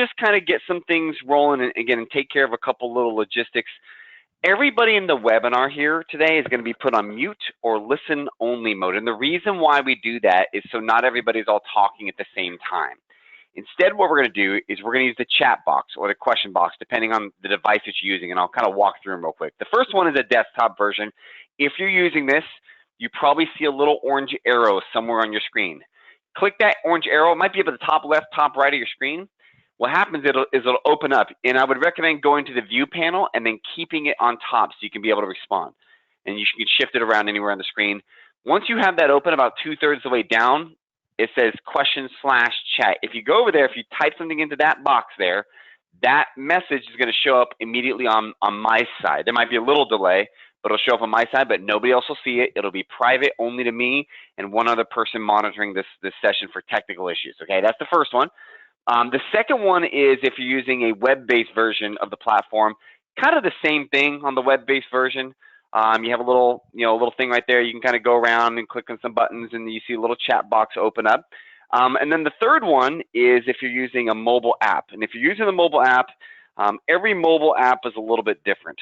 just kind of get some things rolling and again, and take care of a couple little logistics. Everybody in the webinar here today is going to be put on mute or listen only mode. And the reason why we do that is so not everybody's all talking at the same time. Instead, what we're going to do is we're going to use the chat box or the question box, depending on the device that you're using. And I'll kind of walk through them real quick. The first one is a desktop version. If you're using this, you probably see a little orange arrow somewhere on your screen. Click that orange arrow. It might be up at the top left, top right of your screen. What happens is it'll open up, and I would recommend going to the view panel and then keeping it on top so you can be able to respond. And you can shift it around anywhere on the screen. Once you have that open about 2/3 of the way down, it says question/chat. If you go over there, if you type something into that box there, that message is going to show up immediately on my side. There might be a little delay, but it'll show up on my side, but nobody else will see it. It'll be private only to me and one other person monitoring this session for technical issues. Okay, that's the first one. The second one is if you're using a web-based version of the platform, kind of the same thing on the web-based version. You have a little, little thing right there. You can kind of go around and click on some buttons, and you see a little chat box open up. And then the third one is if you're using a mobile app. And if you're using the mobile app, every mobile app is a little bit different.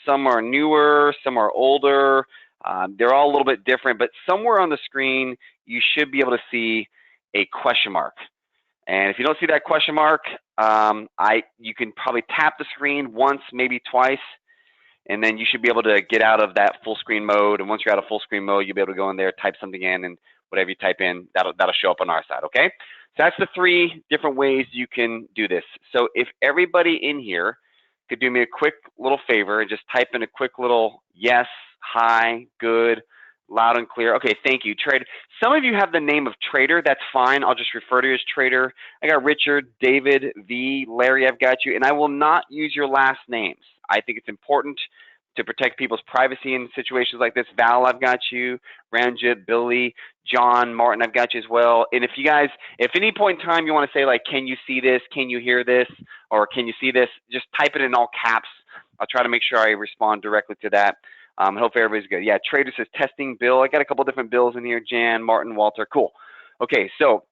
Some are newer, some are older. They're all a little bit different, but somewhere on the screen, you should be able to see a question mark. And if you don't see that question mark, you can probably tap the screen once, maybe twice, and then you should be able to get out of that full screen mode. And once you're out of full screen mode, you'll be able to go in there, type something in, and whatever you type in, that'll show up on our side, okay? So that's the 3 different ways you can do this. So if everybody in here could do me a quick little favor and just type in a quick little yes, hi, good, loud and clear. Okay, thank you, Trader. Some of you have the name of Trader. That's fine. I'll just refer to you as Trader. I got Richard, David, V, Larry, I've got you. And I will not use your last names. I think it's important to protect people's privacy in situations like this. Val, I've got you. Ranjit, Billy, John, Martin, I've got you as well. And if you guys, if any point in time you want to say like, can you see this? Can you hear this? Or can you see this? Just type it in all caps. I'll try to make sure I respond directly to that. Hopefully everybody's good. Yeah, Trader says testing Bill. I got a couple different Bills in here. Jan, Martin, Walter. Cool. Okay, so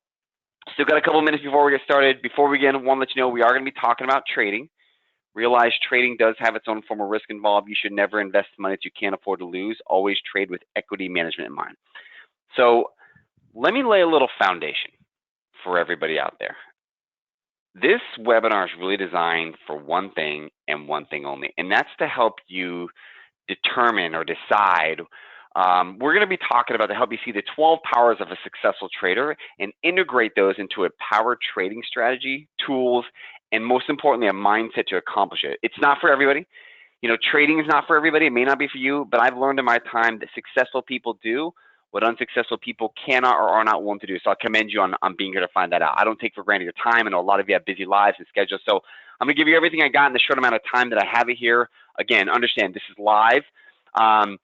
still got a couple minutes before we get started. Before we begin, I want to let you know we are going to be talking about trading. Realize trading does have its own form of risk involved. You should never invest money that you can't afford to lose. Always trade with equity management in mind. So let me lay a little foundation for everybody out there. This webinar is really designed for one thing and one thing only, and that's to help you determine or decide. We're going to be talking about to help you see the 12 powers of a successful trader and integrate those into a power trading strategy, tools, and most importantly, a mindset to accomplish it. It's not for everybody. Trading is not for everybody. It may not be for you, but I've learned in my time that successful people do what unsuccessful people cannot or are not willing to do. So I commend you on being here to find that out. I don't take for granted your time. I know a lot of you have busy lives and schedules. So I'm going to give you everything I got in the short amount of time that I have it here. Again, understand this is live. And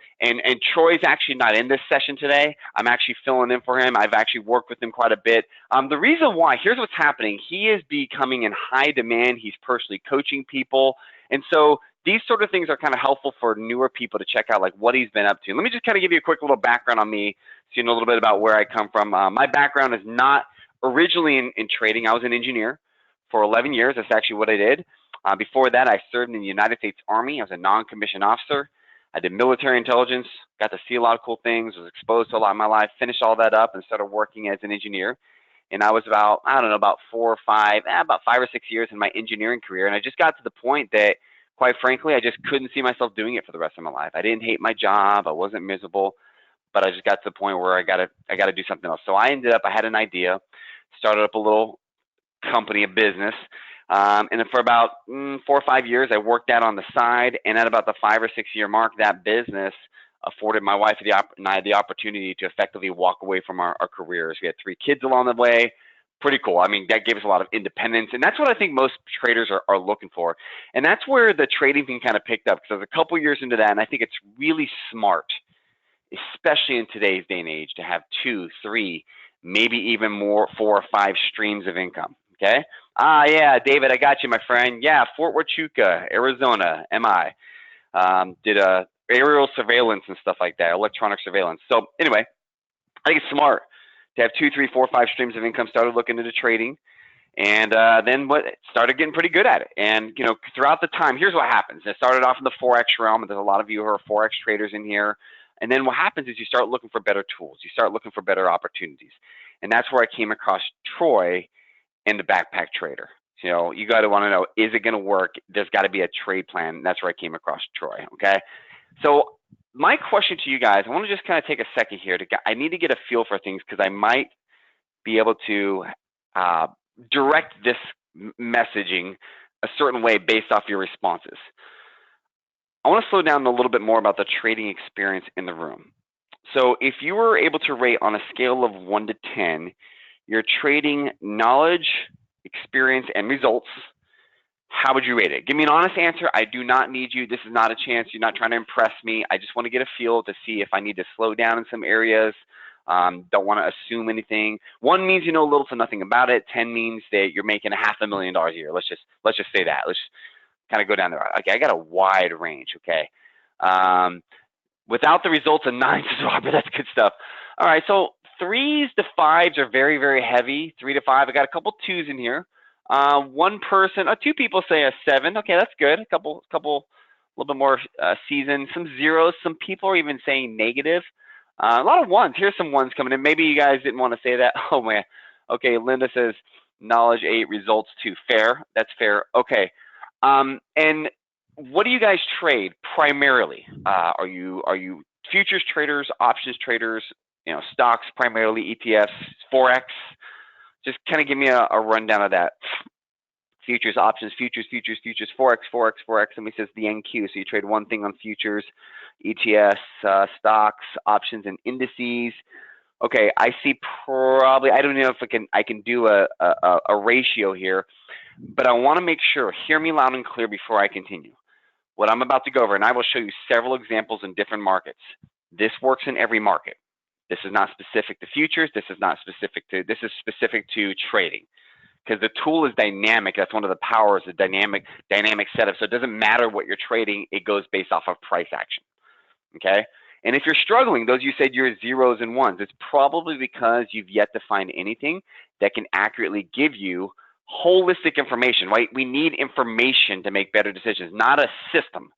Troy's actually not in this session today. I'm actually filling in for him. I've actually worked with him quite a bit. The reason why, here's what's happening. He is becoming in high demand. He's personally coaching people. And so these sort of things are kind of helpful for newer people to check out like what he's been up to. Let me just kind of give you a quick little background on me so you know a little bit about where I come from. My background is not originally in trading. I was an engineer for 11 years. That's actually what I did. Before that, I served in the United States Army. I was a non-commissioned officer. I did military intelligence, got to see a lot of cool things, was exposed to a lot in my life, finished all that up and started working as an engineer. And I was about, I don't know, about 5 or 6 years in my engineering career. And I just got to the point that, quite frankly, I just couldn't see myself doing it for the rest of my life. I didn't hate my job. I wasn't miserable, but I just got to the point where I got to do something else. So I had an idea, started up a little company, a business. And then for about 4 or 5 years, I worked out on the side. And at about the 5 or 6 year mark, that business afforded my wife and I the opportunity to effectively walk away from our careers. We had 3 kids along the way. Pretty cool. I mean, that gave us a lot of independence. And that's what I think most traders are looking for. And that's where the trading thing kind of picked up, because I was a couple years into that. And I think it's really smart, especially in today's day and age, to have 2, 3, maybe even more, 4 or 5 streams of income. Okay. Yeah, David, I got you, my friend. Yeah, Fort Huachuca, Arizona, MI. Did aerial surveillance and stuff like that, electronic surveillance. So anyway, I think it's smart to have 2, 3, 4, 5 streams of income. Started looking into trading, And then started getting pretty good at it. And, you know, throughout the time, here's what happens. It started off in the Forex realm. There's a lot of you who are Forex traders in here. And then what happens is you start looking for better tools. You start looking for better opportunities. And that's where I came across Troy and the Backpack Trader. You know, you got to want to know, is it going to work? There's got to be a trade plan. That's where I came across Troy, okay? So my question to you guys, I want to just kind of take a second here. I need to get a feel for things because I might be able to direct this messaging a certain way based off your responses. I want to slow down a little bit more about the trading experience in the room. So if you were able to rate on a scale of 1 to 10, your trading knowledge, experience, and results, how would you rate it? Give me an honest answer. I do not need you. This is not a chance. You're not trying to impress me. I just want to get a feel to see if I need to slow down in some areas. Don't want to assume anything. 1 means you know little to nothing about it. 10 means that you're making $500,000 a year. Let's just say that. Let's kind of go down there. Okay, I got a wide range. Okay, without the results of 9s as well, but that's good stuff. All right, so 3s to 5s are very, very heavy. 3 to 5. I got a couple 2s in here. 1 person, 2 people say a 7. Okay, that's good. A couple, a little bit more seasoned. Some 0s. Some people are even saying negative. A lot of 1s. Here's some 1s coming in. Maybe you guys didn't want to say that. Oh, man. Okay, Linda says knowledge 8, results 2. Fair. That's fair. Okay. And what do you guys trade primarily? Are you futures traders, options traders, you know, stocks primarily, ETFs, Forex? Just kind of give me a rundown of that. Futures, options, futures, Forex. Somebody says the NQ. So you trade one thing on futures, ETFs, stocks, options, and indices. Okay, I see probably, I don't know if I can do a ratio here, but I want to make sure, hear me loud and clear before I continue. What I'm about to go over, and I will show you several examples in different markets. This works in every market. This is not specific to futures. This is specific to trading, because the tool is dynamic. That's one of the powers, the dynamic setup. So it doesn't matter what you're trading. It goes based off of price action, okay? And if you're struggling, those you said you're 0s and 1s, it's probably because you've yet to find anything that can accurately give you holistic information, right? We need information to make better decisions, not a system,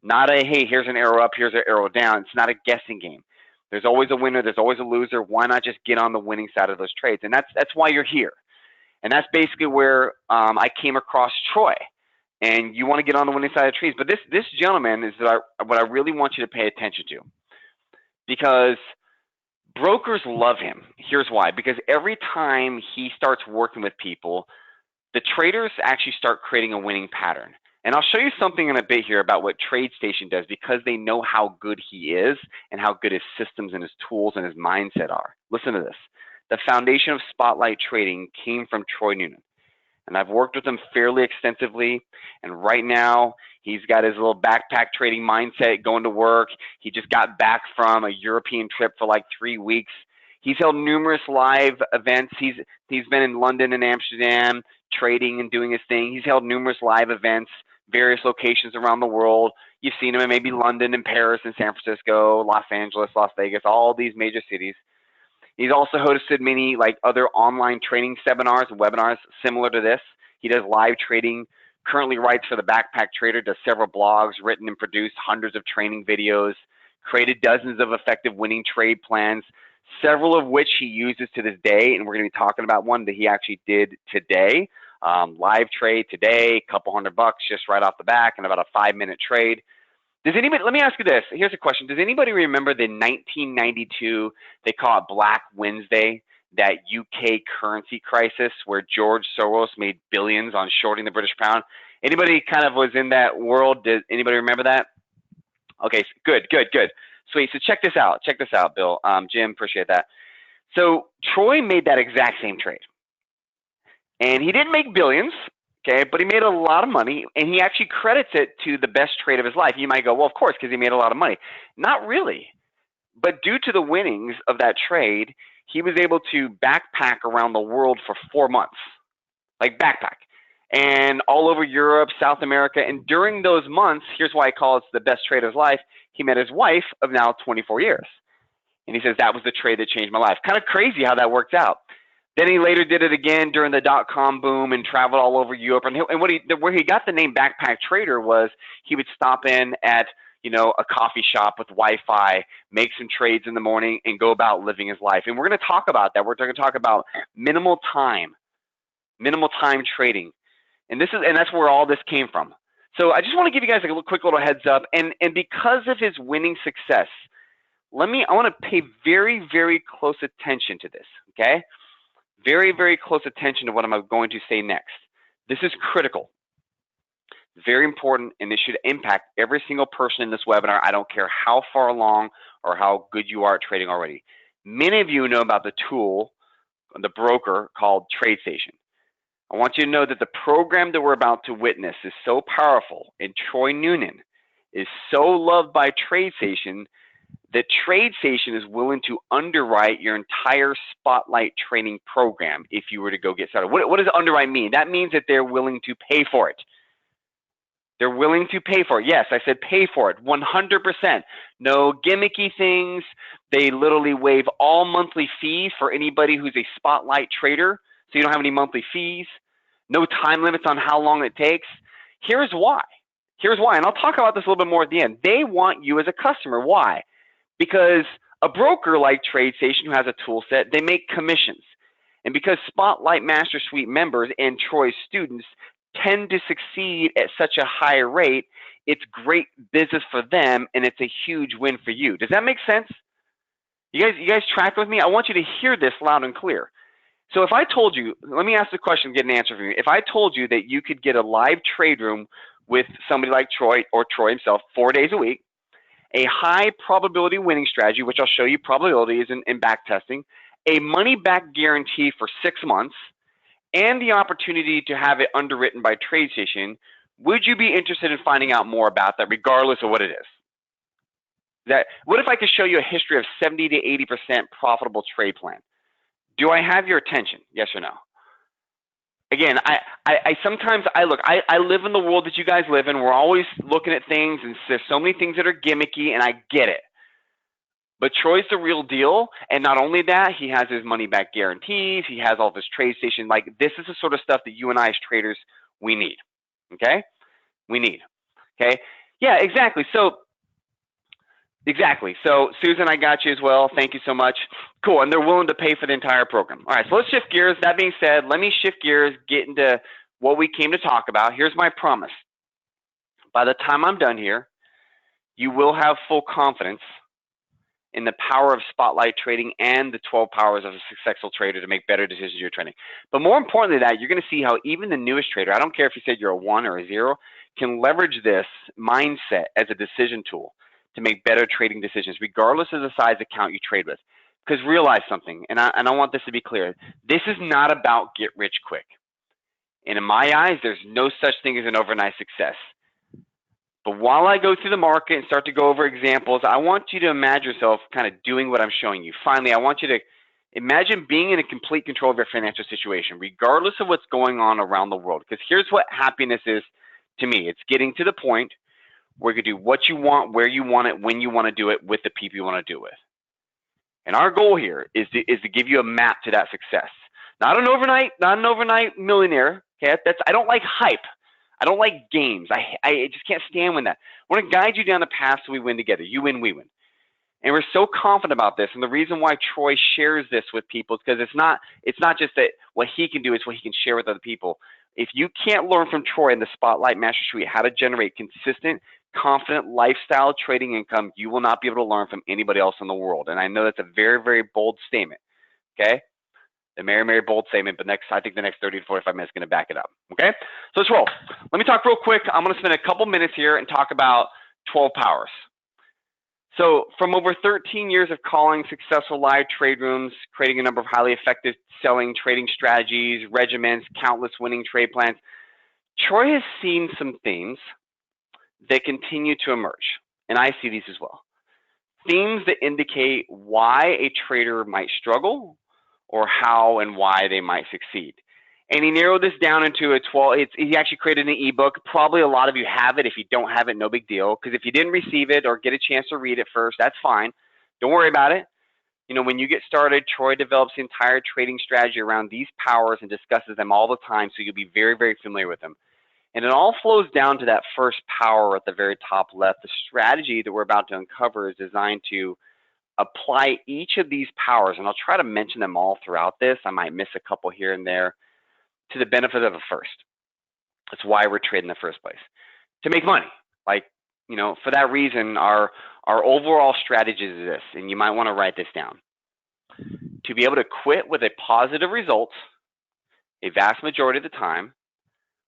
not a, hey, here's an arrow up, here's an arrow down. It's not a guessing game. There's always a winner. There's always a loser. Why not just get on the winning side of those trades? And that's why you're here. And that's basically where I came across Troy. And you want to get on the winning side of the trees. But this gentleman is what I really want you to pay attention to, because brokers love him. Here's why. Because every time he starts working with people, the traders actually start creating a winning pattern. And I'll show you something in a bit here about what TradeStation does, because they know how good he is and how good his systems and his tools and his mindset are. Listen to this. The foundation of Spotlight Trading came from Troy Noonan. And I've worked with him fairly extensively. And right now, he's got his little backpack trading mindset going to work. He just got back from a European trip for like 3 weeks. He's held numerous live events. He's been in London and Amsterdam trading and doing his thing. He's held numerous live events, various locations around the world. You've seen him in maybe London and Paris and San Francisco, Los Angeles, Las Vegas, all these major cities. He's also hosted many like other online training seminars and webinars similar to this. He does live trading, currently writes for the Backpack Trader, does several blogs, written and produced hundreds of training videos, created dozens of effective winning trade plans, several of which he uses to this day. And we're going to be talking about one that he actually did today. Live trade today, a couple $100 just right off the back, and about a 5-minute trade. Does anybody, let me ask you this. Here's a question. Does anybody remember the 1992, they call it Black Wednesday, that UK currency crisis where George Soros made billions on shorting the British pound? Anybody kind of was in that world? Did anybody remember that? Okay, good. Sweet. So check this out, Bill. Jim, appreciate that. So Troy made that exact same trade. And he didn't make billions, okay, but he made a lot of money, and he actually credits it to the best trade of his life. You might go, well, of course, because he made a lot of money. Not really. But due to the winnings of that trade, he was able to backpack around the world for 4 months, like backpack, and all over Europe, South America. And during those months, here's why I call it the best trade of his life, he met his wife of now 24 years. And he says, that was the trade that changed my life. Kind of crazy how that worked out. Then he later did it again during the dot-com boom and traveled all over Europe. And where he got the name Backpack Trader was he would stop in at, you know, a coffee shop with Wi-Fi, make some trades in the morning, and go about living his life. And we're going to talk about that. We're going to talk about minimal time trading. And that's where all this came from. So I just want to give you guys a quick little heads up. And because of his winning success, I want to pay very, very close attention to this, okay? Very, very close attention to what I'm going to say next. This is critical. Very important, and this should impact every single person in this webinar. I don't care how far along or how good you are at trading already. Many of you know about the tool, the broker called TradeStation. I want you to know that the program that we're about to witness is so powerful, and Troy Noonan is so loved by TradeStation that TradeStation is willing to underwrite your entire Spotlight training program if you were to go get started. What does underwrite mean? That means that they're willing to pay for it. They're willing to pay for it. Yes, I said pay for it, 100%. No gimmicky things. They literally waive all monthly fees for anybody who's a Spotlight trader, so you don't have any monthly fees. No time limits on how long it takes. Here's why. Here's why, and I'll talk about this a little bit more at the end. They want you as a customer. Why? Because a broker like TradeStation who has a tool set, they make commissions. And because Spotlight Master Suite members and Troy's students tend to succeed at such a high rate, it's great business for them, and it's a huge win for you. Does that make sense? You guys track with me? I want you to hear this loud and clear. So if I told you, let me ask the question and get an answer from you. If I told you that you could get a live trade room with somebody like Troy or Troy himself 4 days a week, a high probability winning strategy, which I'll show you probabilities in back testing, a money back guarantee for 6 months, and the opportunity to have it underwritten by TradeStation, would you be interested in finding out more about that regardless of what it is? What if I could show you a history of 70 to 80% profitable trade plan? Do I have your attention? Yes or no? Again, I sometimes look, I live in the world that you guys live in. We're always looking at things, and there's so many things that are gimmicky, and I get it. But Troy's the real deal, and not only that, he has his money back guarantees, he has all this TradeStation. Like, this is the sort of stuff that you and I as traders, we need, okay? We need, okay? Yeah, exactly. So Susan, I got you as well. Thank you so much. Cool, and they're willing to pay for the entire program. All right, so let's shift gears. That being said, let me shift gears, get into what we came to talk about. Here's my promise. By the time I'm done here, you will have full confidence in the power of Spotlight trading and the 12 powers of a successful trader to make better decisions in your trading. But more importantly than that, you're going to see how even the newest trader, I don't care if you said you're a 1 or a 0, can leverage this mindset as a decision tool to make better trading decisions, regardless of the size account you trade with. Because realize something, and I want this to be clear, this is not about get rich quick. And in my eyes, there's no such thing as an overnight success. But while I go through the market and start to go over examples, I want you to imagine yourself kind of doing what I'm showing you. Finally, I want you to imagine being in a complete control of your financial situation, regardless of what's going on around the world. Because here's what happiness is to me. It's getting to the point where you can do what you want, where you want it, when you want to do it, with the people you want to do it with. And our goal here is to give you a map to that success. Not an overnight millionaire. Okay, I don't like hype. I don't like games. I just can't stand when that. I want to guide you down the path so we win together. You win, we win. And we're so confident about this. And the reason why Troy shares this with people is because it's not just that what he can do, it's what he can share with other people. If you can't learn from Troy in the Spotlight Master Suite how to generate consistent, confident lifestyle trading income, you will not be able to learn from anybody else in the world. And I know that's a very, very bold statement. Okay? A very, very bold statement, but I think the next 30 to 45 minutes is going to back it up. Okay? So let's roll. Let me talk real quick. I'm going to spend a couple minutes here and talk about 12 powers. So from over 13 years of calling successful live trade rooms, creating a number of highly effective selling trading strategies, regimens, countless winning trade plans, Troy has seen some themes that continue to emerge, and I see these as well. Themes that indicate why a trader might struggle or how and why they might succeed. And he narrowed this down into a 12, he actually created an ebook. Probably a lot of you have it. If you don't have it, no big deal. Because if you didn't receive it or get a chance to read it first, that's fine. Don't worry about it. You know, when you get started, Troy develops the entire trading strategy around these powers and discusses them all the time, so you'll be very, very familiar with them. And it all flows down to that first power at the very top left. The strategy that we're about to uncover is designed to apply each of these powers, and I'll try to mention them all throughout this. I might miss a couple here and there, to the benefit of the first. That's why we're trading in the first place, to make money. Like, you know, for that reason, our overall strategy is this, and you might want to write this down. To be able to quit with a positive result a vast majority of the time,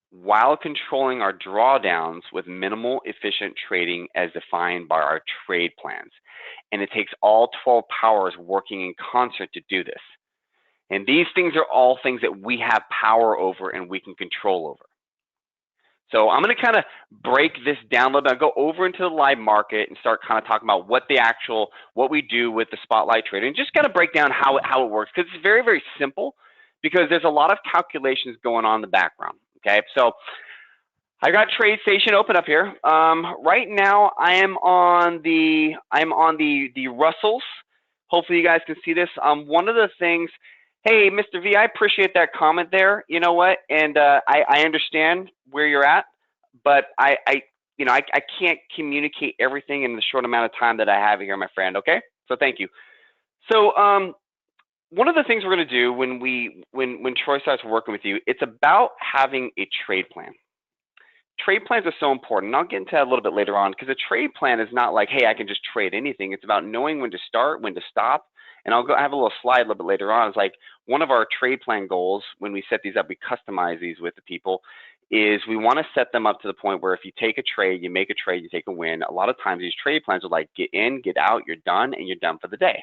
while controlling our drawdowns with minimal efficient trading as defined by our trade plans. And it takes all 12 powers working in concert to do this. And these things are all things that we have power over and we can control over. So I'm going to kind of break this down a little bit. I'll go over into the live market and start kind of talking about what we do with the spotlight trader, and just kind of break down how it works, because it's very, very simple, because there's a lot of calculations going on in the background. Okay, so I got TradeStation open up here. Right now I'm on the Russells. Hopefully you guys can see this. One of the things, hey, Mr. V, I appreciate that comment there. You know what? And I understand where you're at, but I can't communicate everything in the short amount of time that I have here, my friend. Okay, so thank you. So one of the things we're going to do when Troy starts working with you, it's about having a trade plan. Trade plans are so important, and I'll get into that a little bit later on, because a trade plan is not like, hey, I can just trade anything. It's about knowing when to start, when to stop, and I have a little slide a little bit later on. It's like one of our trade plan goals when we set these up, we customize these with the people, is we want to set them up to the point where if you take a trade, you make a trade, you take a win. A lot of times these trade plans are like, get in, get out, you're done, and you're done for the day.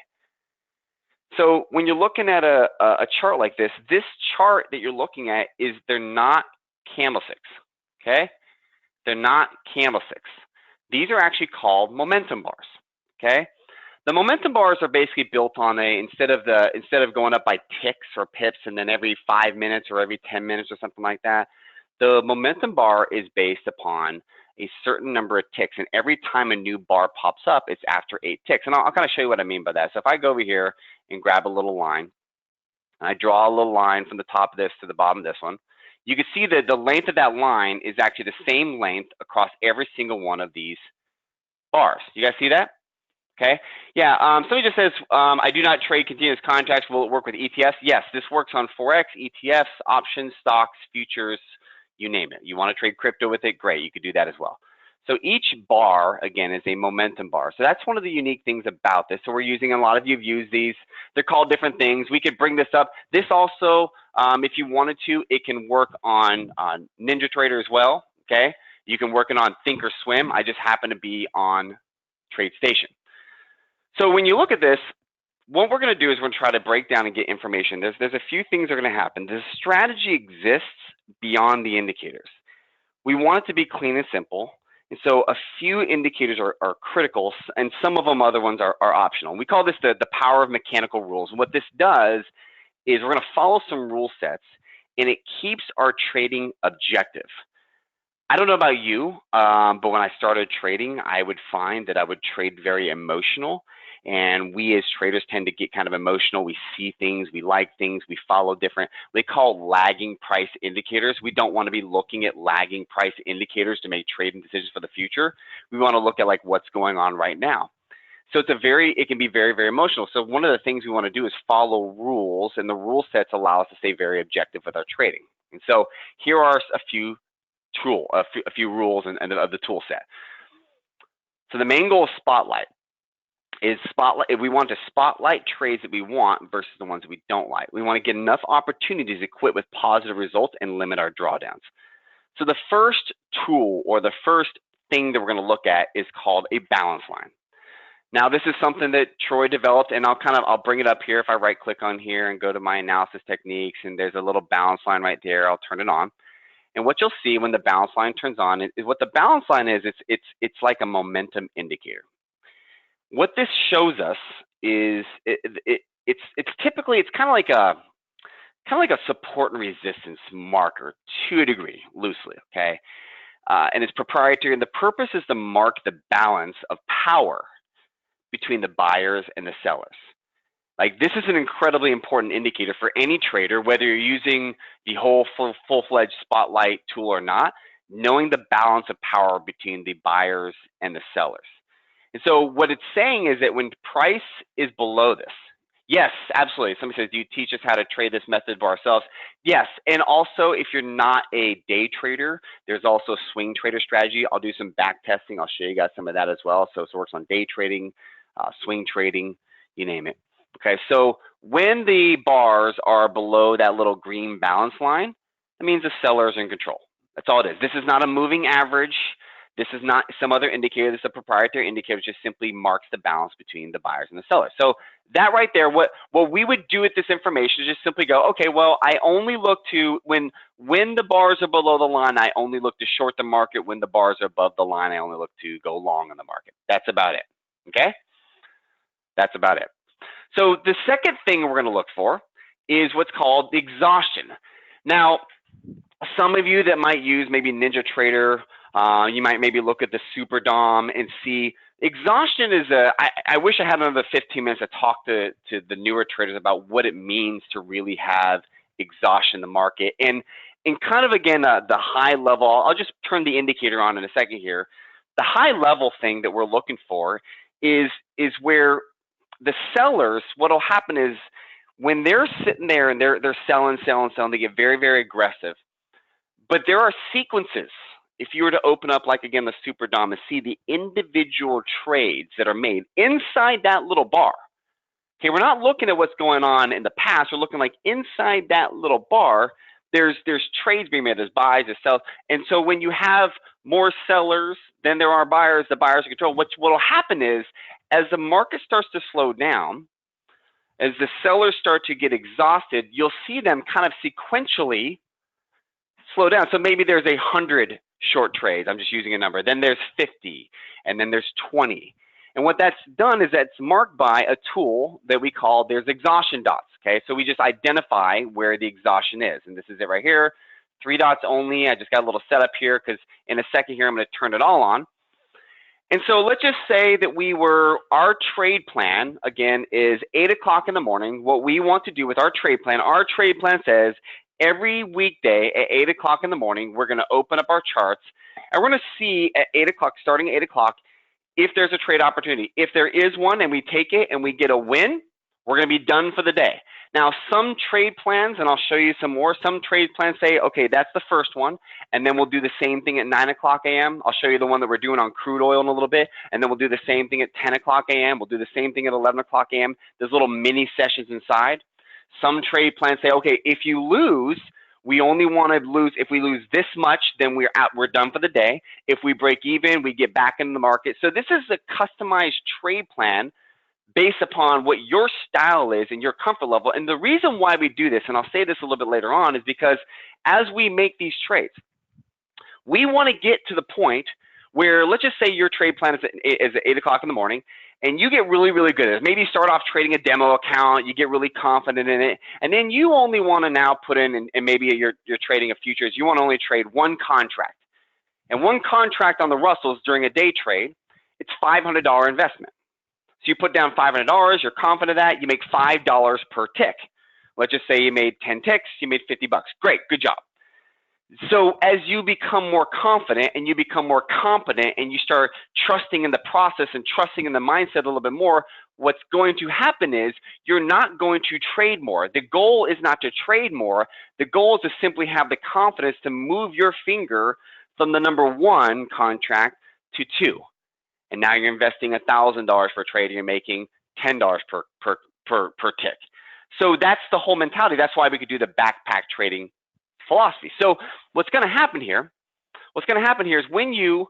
So when you're looking at a chart like this chart that you're looking at they're not candlesticks, okay? They're not candlesticks. These are actually called momentum bars, okay? The momentum bars are basically built on instead of going up by ticks or pips and then every 5 minutes or every 10 minutes or something like that, the momentum bar is based upon a certain number of ticks, and every time a new bar pops up, it's after 8 ticks. And I'll kind of show you what I mean by that. So if I go over here and grab a little line, and I draw a little line from the top of this to the bottom of this one, you can see that the length of that line is actually the same length across every single one of these bars. You guys see that? Okay. Yeah. Somebody just says, I do not trade continuous contracts. Will it work with ETFs? Yes, this works on Forex, ETFs, options, stocks, futures, you name it. You want to trade crypto with it? Great. You could do that as well. So each bar, again, is a momentum bar. So that's one of the unique things about this. So we're using, a lot of you have used these. They're called different things. We could bring this up. This also, if you wanted to, it can work on NinjaTrader as well, okay? You can work it on Thinkorswim. I just happen to be on TradeStation. So when you look at this, what we're going to do is we're going to try to break down and get information. There's a few things that are going to happen. The strategy exists beyond the indicators. We want it to be clean and simple. And so a few indicators are critical, and some of them other ones are optional. We call this the power of mechanical rules. And what this does is we're going to follow some rule sets, and it keeps our trading objective. I don't know about you, but when I started trading, I would find that I would trade very emotional. And we as traders tend to get kind of emotional. We see things, we like things, we follow different, they call lagging price indicators. We don't want to be looking at lagging price indicators to make trading decisions for the future. We want to look at like what's going on right now. So it can be very, very emotional. So one of the things we want to do is follow rules, and the rule sets allow us to stay very objective with our trading. And so here are a few rules of the tool set. So the main goal of Spotlight is we want to spotlight trades that we want versus the ones that we don't like. We want to get enough opportunities to quit with positive results and limit our drawdowns. So the first tool, or the first thing that we're going to look at, is called a balance line. Now this is something that Troy developed, and I'll bring it up here. If I right click on here and go to my analysis techniques, and there's a little balance line right there, I'll turn it on. And what you'll see when the balance line turns on is what the balance line is. It's like a momentum indicator. What this shows us is it's kind of like a support and resistance marker to a degree, loosely, okay? And it's proprietary, and the purpose is to mark the balance of power between the buyers and the sellers. Like, this is an incredibly important indicator for any trader, whether you're using the whole full-fledged spotlight tool or not, knowing the balance of power between the buyers and the sellers. And so what it's saying is that when price is below this, yes, absolutely. Somebody says, do you teach us how to trade this method for ourselves? Yes, and also if you're not a day trader, there's also a swing trader strategy. I'll do some back testing. I'll show you guys some of that as well. So it works on day trading, swing trading, you name it. Okay, so when the bars are below that little green balance line, that means the seller is in control. That's all it is. This is not a moving average. This is not some other indicator. This is a proprietary indicator. It just simply marks the balance between the buyers and the sellers. So that right there, what we would do with this information is just simply go, okay, well, I only look to, when the bars are below the line, I only look to short the market. When the bars are above the line, I only look to go long in the market. That's about it, okay? That's about it. So the second thing we're going to look for is what's called the exhaustion. Now, some of you that might use maybe NinjaTrader, you might maybe look at the Super Dom and see exhaustion is I wish I had another 15 minutes to talk to the newer traders about what it means to really have exhaustion in the market. And kind of, again, the high level, I'll just turn the indicator on in a second here. The high level thing that we're looking for is where the sellers, what will happen is when they're sitting there and they're selling, they get very, very aggressive. But there are sequences. If you were to open up, like, again, the Super Dom and see the individual trades that are made inside that little bar. Okay, we're not looking at what's going on in the past. We're looking like inside that little bar, there's trades being made, there's buys, there's sells. And so when you have more sellers than there are buyers, the buyers are control. What will happen is, as the market starts to slow down, as the sellers start to get exhausted, you'll see them kind of sequentially slow down. So maybe there's 100 short trades. I'm just using a number. Then there's 50, and then there's 20. And what that's done is that's marked by a tool that we call, there's exhaustion dots. Okay, so we just identify where the exhaustion is. And this is it right here. 3 dots only. I just got a little setup here because in a second here, I'm going to turn it all on. And so let's just say that our trade plan, again, is 8 o'clock in the morning. What we want to do with our trade plan says every weekday at 8 o'clock in the morning, we're going to open up our charts, and we're going to see at 8 o'clock, starting at 8 o'clock, if there's a trade opportunity. If there is one and we take it and we get a win, we're going to be done for the day. Now, some trade plans, and I'll show you some more, some trade plans say, okay, that's the first one, and then we'll do the same thing at 9 o'clock a.m. I'll show you the one that we're doing on crude oil in a little bit, and then we'll do the same thing at 10 o'clock a.m. We'll do the same thing at 11 o'clock a.m. There's little mini sessions inside. Some trade plans say, okay, if you lose, we only want to lose, if we lose this much, then we're done for the day. If we break even, we get back into the market. So this is a customized trade plan based upon what your style is and your comfort level. And the reason why we do this, and I'll say this a little bit later on, is because as we make these trades, we want to get to the point where, let's just say your trade plan is at 8 o'clock in the morning, and you get really, really good at it. Maybe you start off trading a demo account, you get really confident in it, and then you only want to now put in, and maybe you're trading a futures, you want to only trade one contract. And one contract on the Russells during a day trade, it's $500 investment. So you put down $500, you're confident of that, you make $5 per tick. Let's just say you made 10 ticks, you made 50 bucks. Great, good job. So as you become more confident and you become more competent and you start trusting in the process and trusting in the mindset a little bit more, what's going to happen is you're not going to trade more. The goal is not to trade more. The goal is to simply have the confidence to move your finger from the number 1 contract to 2. And now you're investing $1,000 per trade and you're making $10 per tick. So that's the whole mentality. That's why we could do the backpack trading philosophy. So what's going to happen here is when you're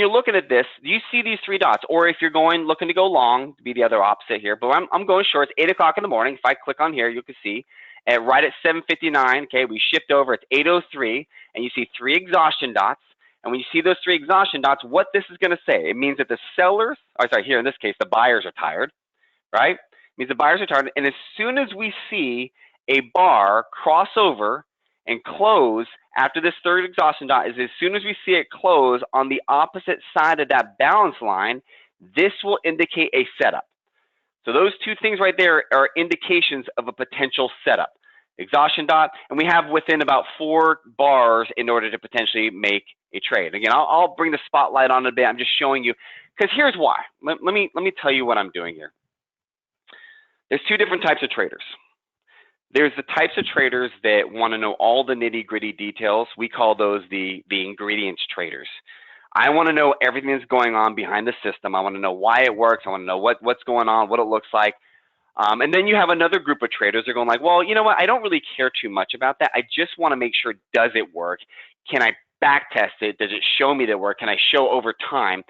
looking at this, you see these 3 dots, or if you're looking to go long, to be the other opposite here, but I'm going short. It's 8 o'clock in the morning. If I click on here, you can see right at 7:59, okay, we shift over, it's 8:03, and you see 3 exhaustion dots. And when you see those 3 exhaustion dots, what this is going to say, it means that the sellers, here in this case, the buyers are tired, right? It means the buyers are tired. And as soon as we see a bar cross over and close after this 3rd exhaustion dot, as soon as we see it close on the opposite side of that balance line, this will indicate a setup. So those two things right there are indications of a potential setup. Exhaustion dot, and we have within about 4 bars in order to potentially make a trade. Again, I'll bring the spotlight on a bit. I'm just showing you, because here's why. Let me tell you what I'm doing here. There's 2 different types of traders. There's the types of traders that want to know all the nitty-gritty details. We call those the ingredients traders. I want to know everything that's going on behind the system. I want to know why it works. I want to know what's going on, what it looks like. And then you have another group of traders that are going like, well, you know what? I don't really care too much about that. I just want to make sure, does it work? Can I back test it? Does it show me that it works? Can I show over time?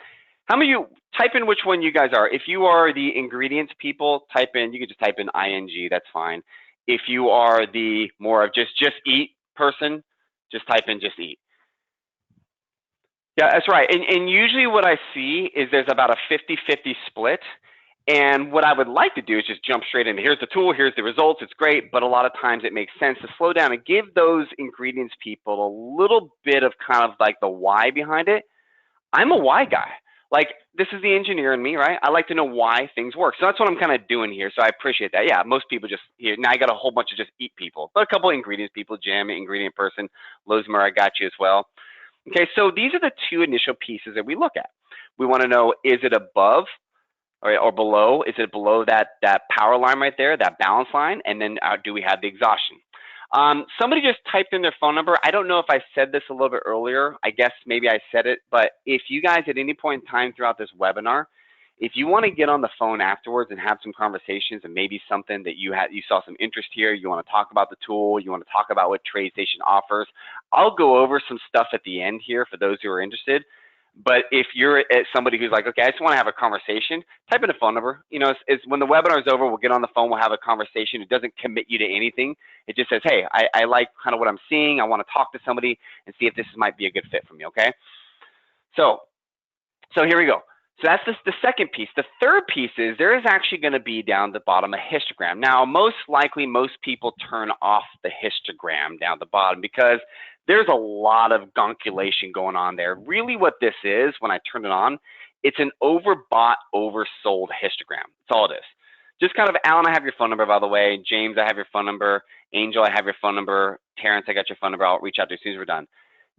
How many of you, type in which one you guys are. If you are the ingredients people, type in, you can just type in ING, that's fine. If you are the more of just eat person, just type in just eat. Yeah, that's right. And usually what I see is there's about a 50-50 split. And what I would like to do is just jump straight in. Here's the tool, here's the results, it's great, but a lot of times it makes sense to slow down and give those ingredients people a little bit of kind of like the why behind it. I'm a why guy. Like, this is the engineer in me, right? I like to know why things work. So that's what I'm kind of doing here. So I appreciate that. Yeah, most people just here. Now I got a whole bunch of just eat people, but a couple of ingredients people, Jim, ingredient person, Lozmer, I got you as well. Okay, so these are the 2 initial pieces that we look at. We want to know, is it above or below? Is it below that power line right there, that balance line? And then do we have the exhaustion? Somebody just typed in their phone number. I don't know if I said this a little bit earlier. I guess maybe I said it, but if you guys at any point in time throughout this webinar, if you want to get on the phone afterwards and have some conversations and maybe something that you saw some interest here, you want to talk about the tool, you want to talk about what TradeStation offers, I'll go over some stuff at the end here for those who are interested. But if you're somebody who's like, okay, I just want to have a conversation, type in a phone number. You know, it's when the webinar is over, we'll get on the phone, we'll have a conversation. It doesn't commit you to anything. It just says, hey, I like kind of what I'm seeing. I want to talk to somebody and see if this might be a good fit for me, okay? So here we go. So that's the second piece. The third piece is there is actually going to be down the bottom a histogram. Now, most likely, most people turn off the histogram down the bottom because there's a lot of gunculation going on there. Really what this is, when I turn it on, it's an overbought, oversold histogram. That's all it is. Just kind of, Alan, I have your phone number, by the way. James, I have your phone number. Angel, I have your phone number. Terrence, I got your phone number. I'll reach out to you as soon as we're done.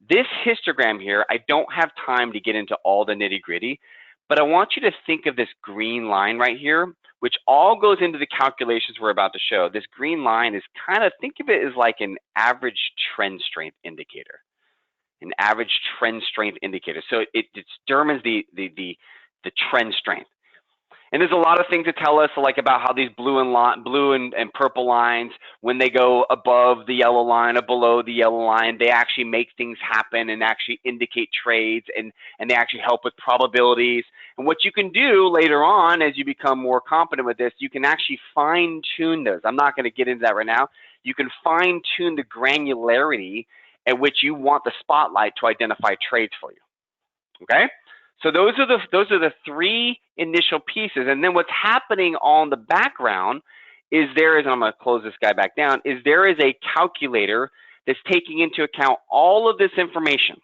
This histogram here, I don't have time to get into all the nitty gritty, but I want you to think of this green line right here, which all goes into the calculations we're about to show. This green line is kind of, think of it as like an average trend strength indicator. An average trend strength indicator. So it determines the trend strength. And there's a lot of things to tell us, like about how these blue and purple lines, when they go above the yellow line or below the yellow line, they actually make things happen and actually indicate trades, and they actually help with probabilities. And what you can do later on, as you become more competent with this, you can actually fine tune those. I'm not going to get into that right now. You can fine tune the granularity at which you want the spotlight to identify trades for you. Okay? So those are the 3 initial pieces. And then what's happening on the background is and I'm going to close this guy back down, is there is a calculator that's taking into account all of this information.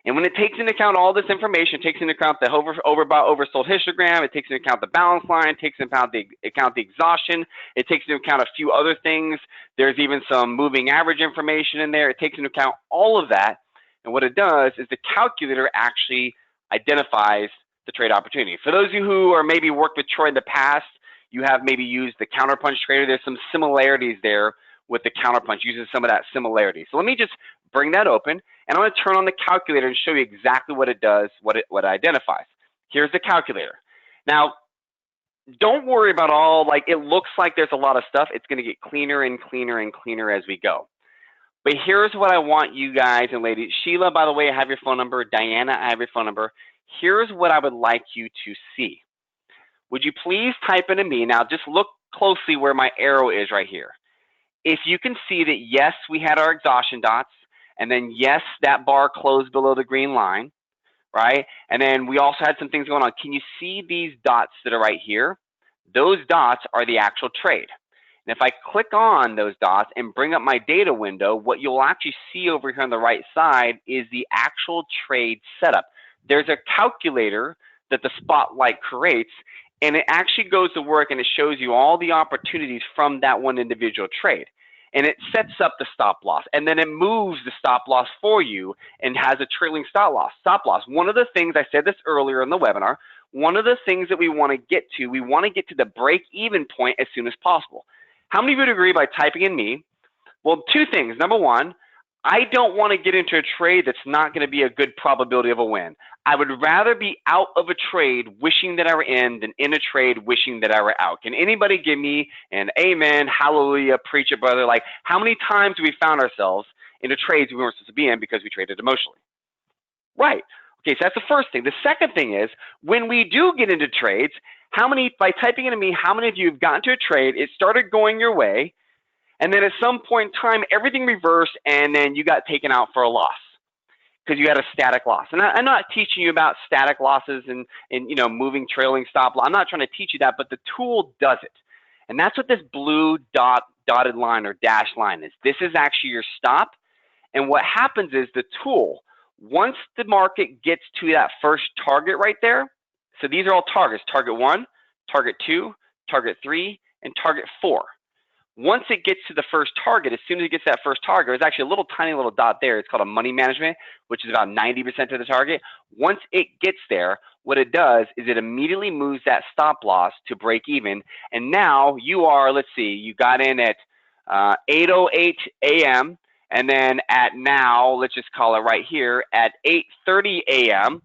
And when it takes into account all this information, it takes into account the overbought, oversold histogram, it takes into account the balance line, it takes into account the exhaustion, it takes into account a few other things. There's even some moving average information in there. It takes into account all of that. And what it does is the calculator actually identifies the trade opportunity. For those of you who are maybe worked with Troy in the past, you have maybe used the counterpunch trader. There's some similarities there with the counterpunch, using some of that similarity. So let me just bring that open, and I'm going to turn on the calculator and show you exactly what it does, what it identifies. Here's the calculator. Now, don't worry about all, like, it looks like there's a lot of stuff. It's going to get cleaner and cleaner and cleaner as we go. But here's what I want you guys and ladies. Sheila, by the way, I have your phone number. Diana, I have your phone number. Here's what I would like you to see. Would you please type into me? Now, just look closely where my arrow is right here. If you can see that, yes, we had our exhaustion dots, and then, yes, that bar closed below the green line, right? And then we also had some things going on. Can you see these dots that are right here? Those dots are the actual trade. And if I click on those dots and bring up my data window, what you'll actually see over here on the right side is the actual trade setup. There's a calculator that the spotlight creates, and it actually goes to work and it shows you all the opportunities from that one individual trade. And it sets up the stop loss, and then it moves the stop loss for you and has a trailing stop loss. One of the things, I said this earlier in the webinar, one of the things that we want to get to the break-even point as soon as possible. How many of you would agree by typing in me? Well, two things. Number one, I don't want to get into a trade that's not going to be a good probability of a win. I would rather be out of a trade wishing that I were in than in a trade wishing that I were out. Can anybody give me an amen, hallelujah, preach it, brother? Like, how many times have we found ourselves into trades we weren't supposed to be in because we traded emotionally? Right. Okay, so that's the first thing. The second thing is, when we do get into trades, by typing into me, how many of you have gotten to a trade, it started going your way, and then at some point in time, everything reversed, and then you got taken out for a loss because you had a static loss. And I'm not teaching you about static losses and moving trailing stop loss. I'm not trying to teach you that, but the tool does it. And that's what this blue dotted line or dashed line is. This is actually your stop. And what happens is the tool, once the market gets to that first target right there, so these are all targets, target 1, target 2, target 3, and target 4. Once it gets to the first target, as soon as it gets to that first target, there's actually a little tiny little dot there. It's called a money management, which is about 90% of the target. Once it gets there, what it does is it immediately moves that stop loss to break even. And now you are, let's see, you got in at 8:08 a.m. And then at now, let's just call it right here, at 8:30 a.m.,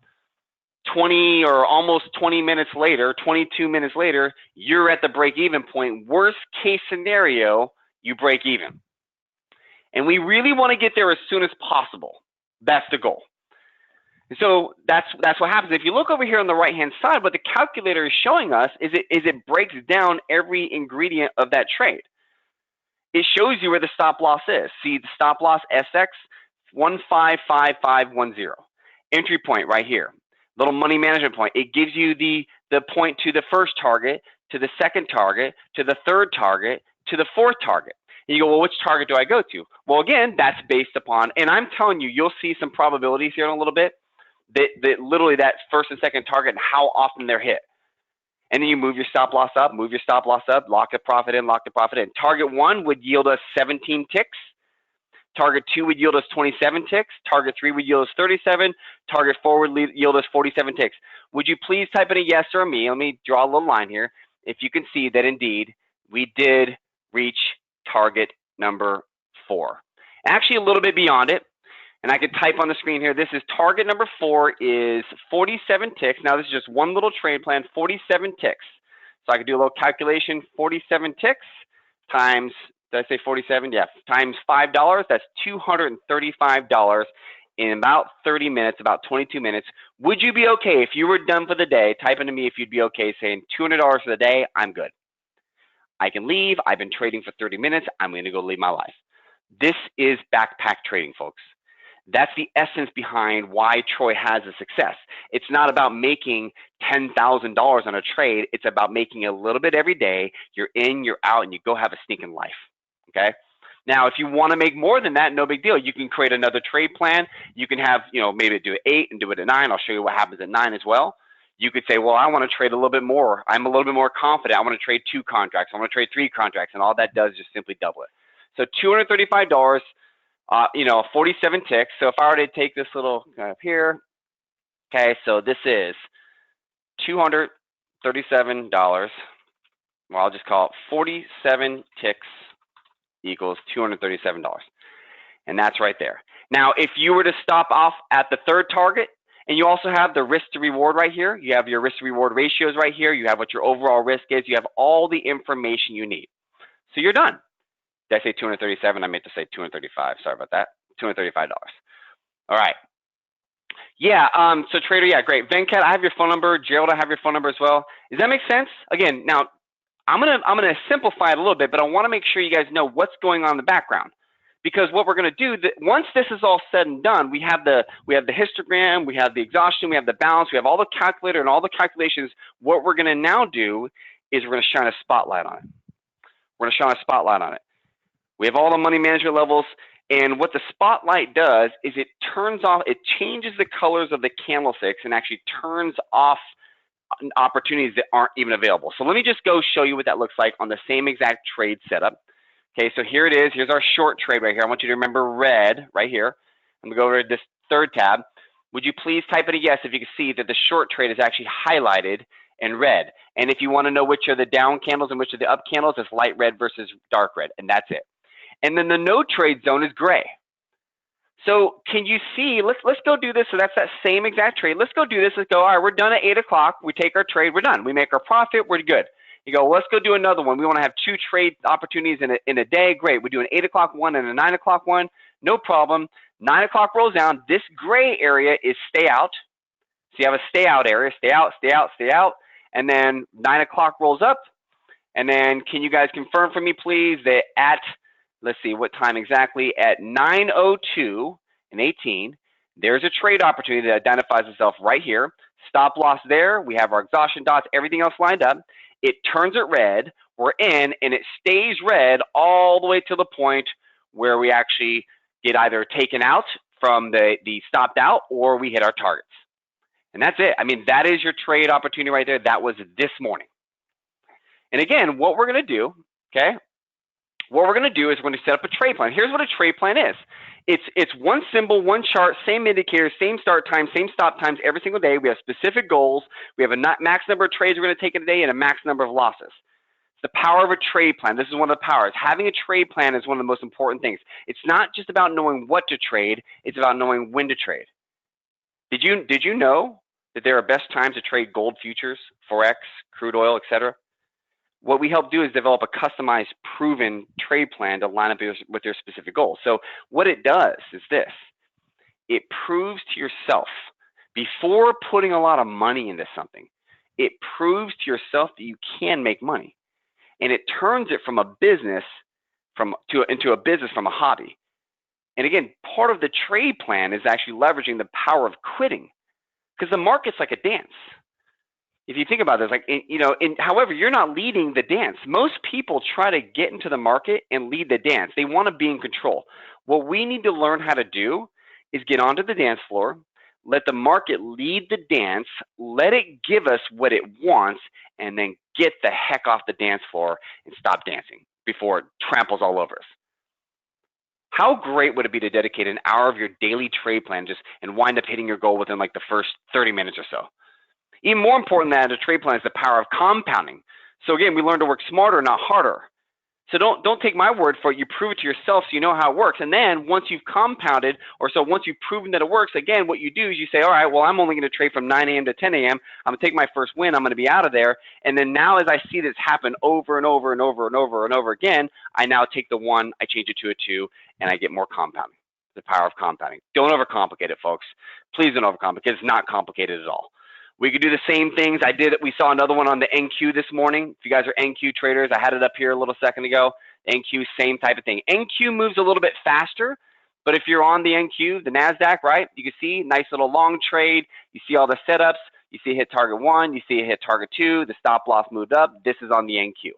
20 or almost 20 minutes later, 22 minutes later, you're at the break-even point. Worst case scenario, you break even. And we really want to get there as soon as possible. That's the goal. And so that's what happens. If you look over here on the right-hand side, what the calculator is showing us is it breaks down every ingredient of that trade. It shows you where the stop loss is. See the stop loss SX 155510. Entry point right here. Little money management point. It gives you the point to the first target, to the second target, to the third target, to the fourth target. And you go, well, which target do I go to? Well, again, that's based upon, and I'm telling you, you'll see some probabilities here in a little bit that literally that first and second target and how often they're hit. And then you move your stop loss up, lock the profit in, lock the profit in. Target 1 would yield us 17 ticks. Target 2 would yield us 27 ticks. Target 3 would yield us 37. Target 4 would yield us 47 ticks. Would you please type in a yes or a me? Let me draw a little line here. If you can see that indeed we did reach target number 4. Actually, a little bit beyond it. And I could type on the screen here. This is target number 4 is 47 ticks. Now, this is just one little trade plan, 47 ticks. So I could do a little calculation, 47 ticks times, did I say 47? Yeah, times $5. That's $235 in about 30 minutes, about 22 minutes. Would you be okay if you were done for the day? Type into me if you'd be okay saying $200 for the day. I'm good. I can leave. I've been trading for 30 minutes. I'm going to go live my life. This is backpack trading, folks. That's the essence behind why Troy has a success. It's not about making $10,000 on a trade. It's about making a little bit every day. You're in, you're out, and you go have a sneaking life. Okay. Now, if you want to make more than that, no big deal. You can create another trade plan. You can have, maybe do it 8 and do it at 9. I'll show you what happens at 9 as well. You could say, well, I want to trade a little bit more. I'm a little bit more confident. I want to trade 2 contracts. I want to trade 3 contracts. And all that does is just simply double it. So $235, 47 ticks. So if I were to take this little kind of here, okay, so this is $237. Well, I'll just call it 47 ticks equals $237. And that's right there. Now, if you were to stop off at the third target, and you also have the risk to reward right here, you have your risk to reward ratios right here, you have what your overall risk is, you have all the information you need. So you're done. Did I say 237? I meant to say 235. Sorry about that. $235. All right. Yeah, so Trader, yeah, great. Venkat, I have your phone number. Gerald, I have your phone number as well. Does that make sense? Again, now, I'm gonna simplify it a little bit, but I want to make sure you guys know what's going on in the background, because what we're going to do, once this is all said and done, we have the histogram, we have the exhaustion, we have the balance, we have all the calculator and all the calculations. What we're going to now do is we're going to shine a spotlight on it. We're going to shine a spotlight on it. We have all the money management levels, and what the spotlight does is it turns off, it changes the colors of the candlesticks and actually turns off opportunities that aren't even available. So let me just go show you what that looks like on the same exact trade setup. Okay, so here it is. Here's our short trade right here. I want you to remember red right here. I'm going to go over to this third tab. Would you please type in a yes if you can see that the short trade is actually highlighted in red? And if you want to know which are the down candles and which are the up candles, it's light red versus dark red, and that's it. And then the no trade zone is gray. So can you see, let's go do this. So that's that same exact trade. Let's go do this. Let's go, all right, we're done at 8 o'clock. We take our trade, we're done. We make our profit, we're good. You go, well, let's go do another one. We want to have 2 trade opportunities in a day. Great. We do an 8 o'clock one and a 9 o'clock one. No problem. 9 o'clock rolls down. This gray area is stay out. So you have a stay out area, stay out, stay out, stay out. And then 9 o'clock rolls up. And then can you guys confirm for me, please, that at, let's see, what time exactly? At 9:02 and 18, there's a trade opportunity that identifies itself right here. Stop loss there. We have our exhaustion dots, everything else lined up. It turns it red. We're in, and it stays red all the way to the point where we actually get either taken out from the stopped out or we hit our targets. And that's it. I mean, that is your trade opportunity right there. That was this morning. And again, what we're going to do, okay, what we're going to do is we're going to set up a trade plan. Here's what a trade plan is. It's one symbol, one chart, same indicators, same start time, same stop times every single day. We have specific goals. We have a max number of trades we're going to take in a day and a max number of losses. It's the power of a trade plan. This is one of the powers. Having a trade plan is one of the most important things. It's not just about knowing what to trade. It's about knowing when to trade. Did you know that there are best times to trade gold futures, Forex, crude oil, etc.? What we help do is develop a customized, proven trade plan to line up with your specific goals. So what it does is this. It proves to yourself, before putting a lot of money into something, it proves to yourself that you can make money. And it turns it from a business into a business from a hobby. And again, part of the trade plan is actually leveraging the power of quitting, because the market's like a dance. If you think about this, like, however, you're not leading the dance. Most people try to get into the market and lead the dance. They want to be in control. What we need to learn how to do is get onto the dance floor, let the market lead the dance, let it give us what it wants, and then get the heck off the dance floor and stop dancing before it tramples all over us. How great would it be to dedicate an hour of your daily trade plan and wind up hitting your goal within like the first 30 minutes or so? Even more important than a trade plan is the power of compounding. So again, we learn to work smarter, not harder. So don't take my word for it. You prove it to yourself so you know how it works. And then once you've compounded, once you've proven that it works, again, what you do is you say, all right, well, I'm only going to trade from 9 a.m. to 10 a.m. I'm going to take my first win. I'm going to be out of there. And then now as I see this happen over and over and over and over and over again, I now take the 1, I change it to a 2, and I get more compounding. The power of compounding. Don't overcomplicate it, folks. Please don't overcomplicate it. It's not complicated at all. We could do the same things. We saw another one on the NQ this morning. If you guys are NQ traders, I had it up here a little second ago. NQ, same type of thing. NQ moves a little bit faster, but if you're on the NQ, the NASDAQ, right, you can see nice little long trade. You see all the setups. You see it hit target 1. You see it hit target 2. The stop loss moved up. This is on the NQ.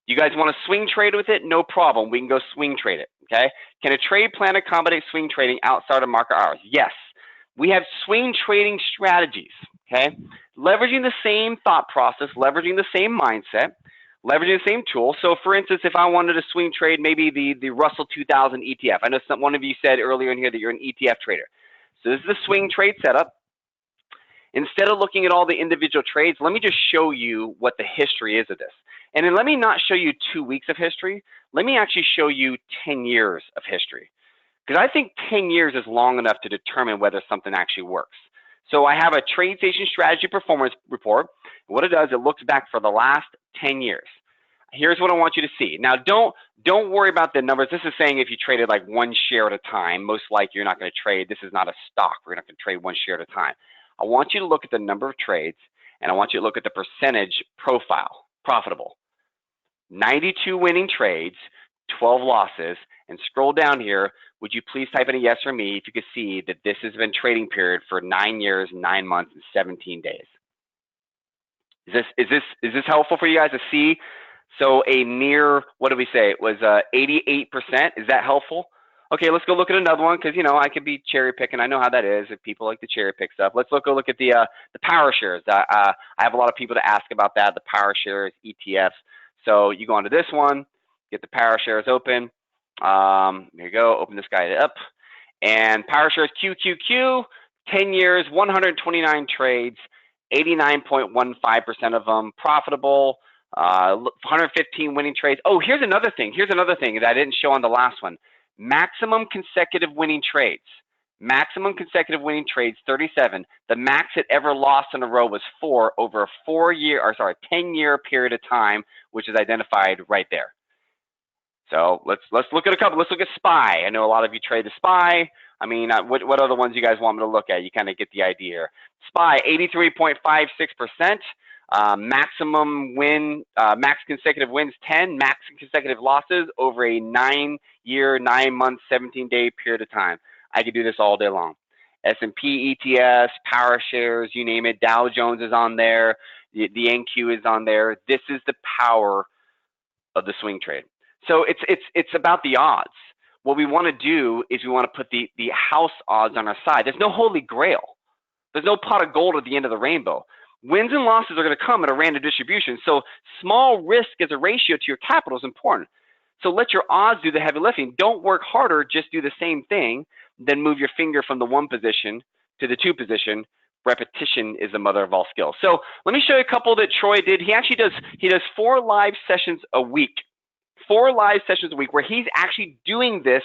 You guys want to swing trade with it? No problem. We can go swing trade it, okay? Can a trade plan accommodate swing trading outside of market hours? Yes. We have swing trading strategies. Okay, leveraging the same thought process, leveraging the same mindset, leveraging the same tool. So for instance, if I wanted to swing trade maybe the Russell 2000 ETF, I know one of you said earlier in here that you're an ETF trader. So this is the swing trade setup. Instead of looking at all the individual trades, let me just show you what the history is of this. And then let me not show you 2 weeks of history. Let me actually show you 10 years of history. Because I think 10 years is long enough to determine whether something actually works. So I have a TradeStation strategy performance report. What it does, it looks back for the last 10 years. Here's what I want you to see. Now, don't worry about the numbers. This is saying if you traded like 1 share at a time, most likely you're not going to trade. This is not a stock. We're not going to trade 1 share at a time. I want you to look at the number of trades, and I want you to look at the percentage profile, profitable. 92 winning trades, 12 losses, and scroll down here. Would you please type in a yes or me if you could see that this has been trading period for 9 years, 9 months, and 17 days? Is this helpful for you guys to see? So a near, what did we say? It was 88%. Is that helpful? Okay, let's go look at another one because, you know, I could be cherry picking. I know how that is if people like to cherry pick stuff. Let's go look at the power shares. I have a lot of people to ask about that, the power shares, ETFs. So you go onto this one, get the power shares open. There you go, open this guy up. And power shares QQQ, 10 years, 129 trades, 89.15% of them profitable, 115 winning trades. Oh, here's another thing. Here's another thing that I didn't show on the last one. Maximum consecutive winning trades. Maximum consecutive winning trades, 37. The max it ever lost in a row was 4 over a 10-year period of time, which is identified right there. So let's look at a couple. Let's look at SPY. I know a lot of you trade the SPY. I mean, what other ones you guys want me to look at? You kind of get the idea. SPY, 83.56%. Maximum win, max consecutive wins 10, max consecutive losses over a 9-year, 9-month, 17-day period of time. I could do this all day long. S&P ETFs, power shares, you name it. Dow Jones is on there. The NQ is on there. This is the power of the swing trade. So it's about the odds. What we want to do is we want to put the house odds on our side. There's no holy grail. There's no pot of gold at the end of the rainbow. Wins and losses are going to come at a random distribution. So small risk as a ratio to your capital is important. So let your odds do the heavy lifting. Don't work harder, just do the same thing, then move your finger from the 1 position to the 2 position. Repetition is the mother of all skills. So let me show you a couple that Troy did. He actually does 4 live sessions a week. 4 live sessions a week where he's actually doing this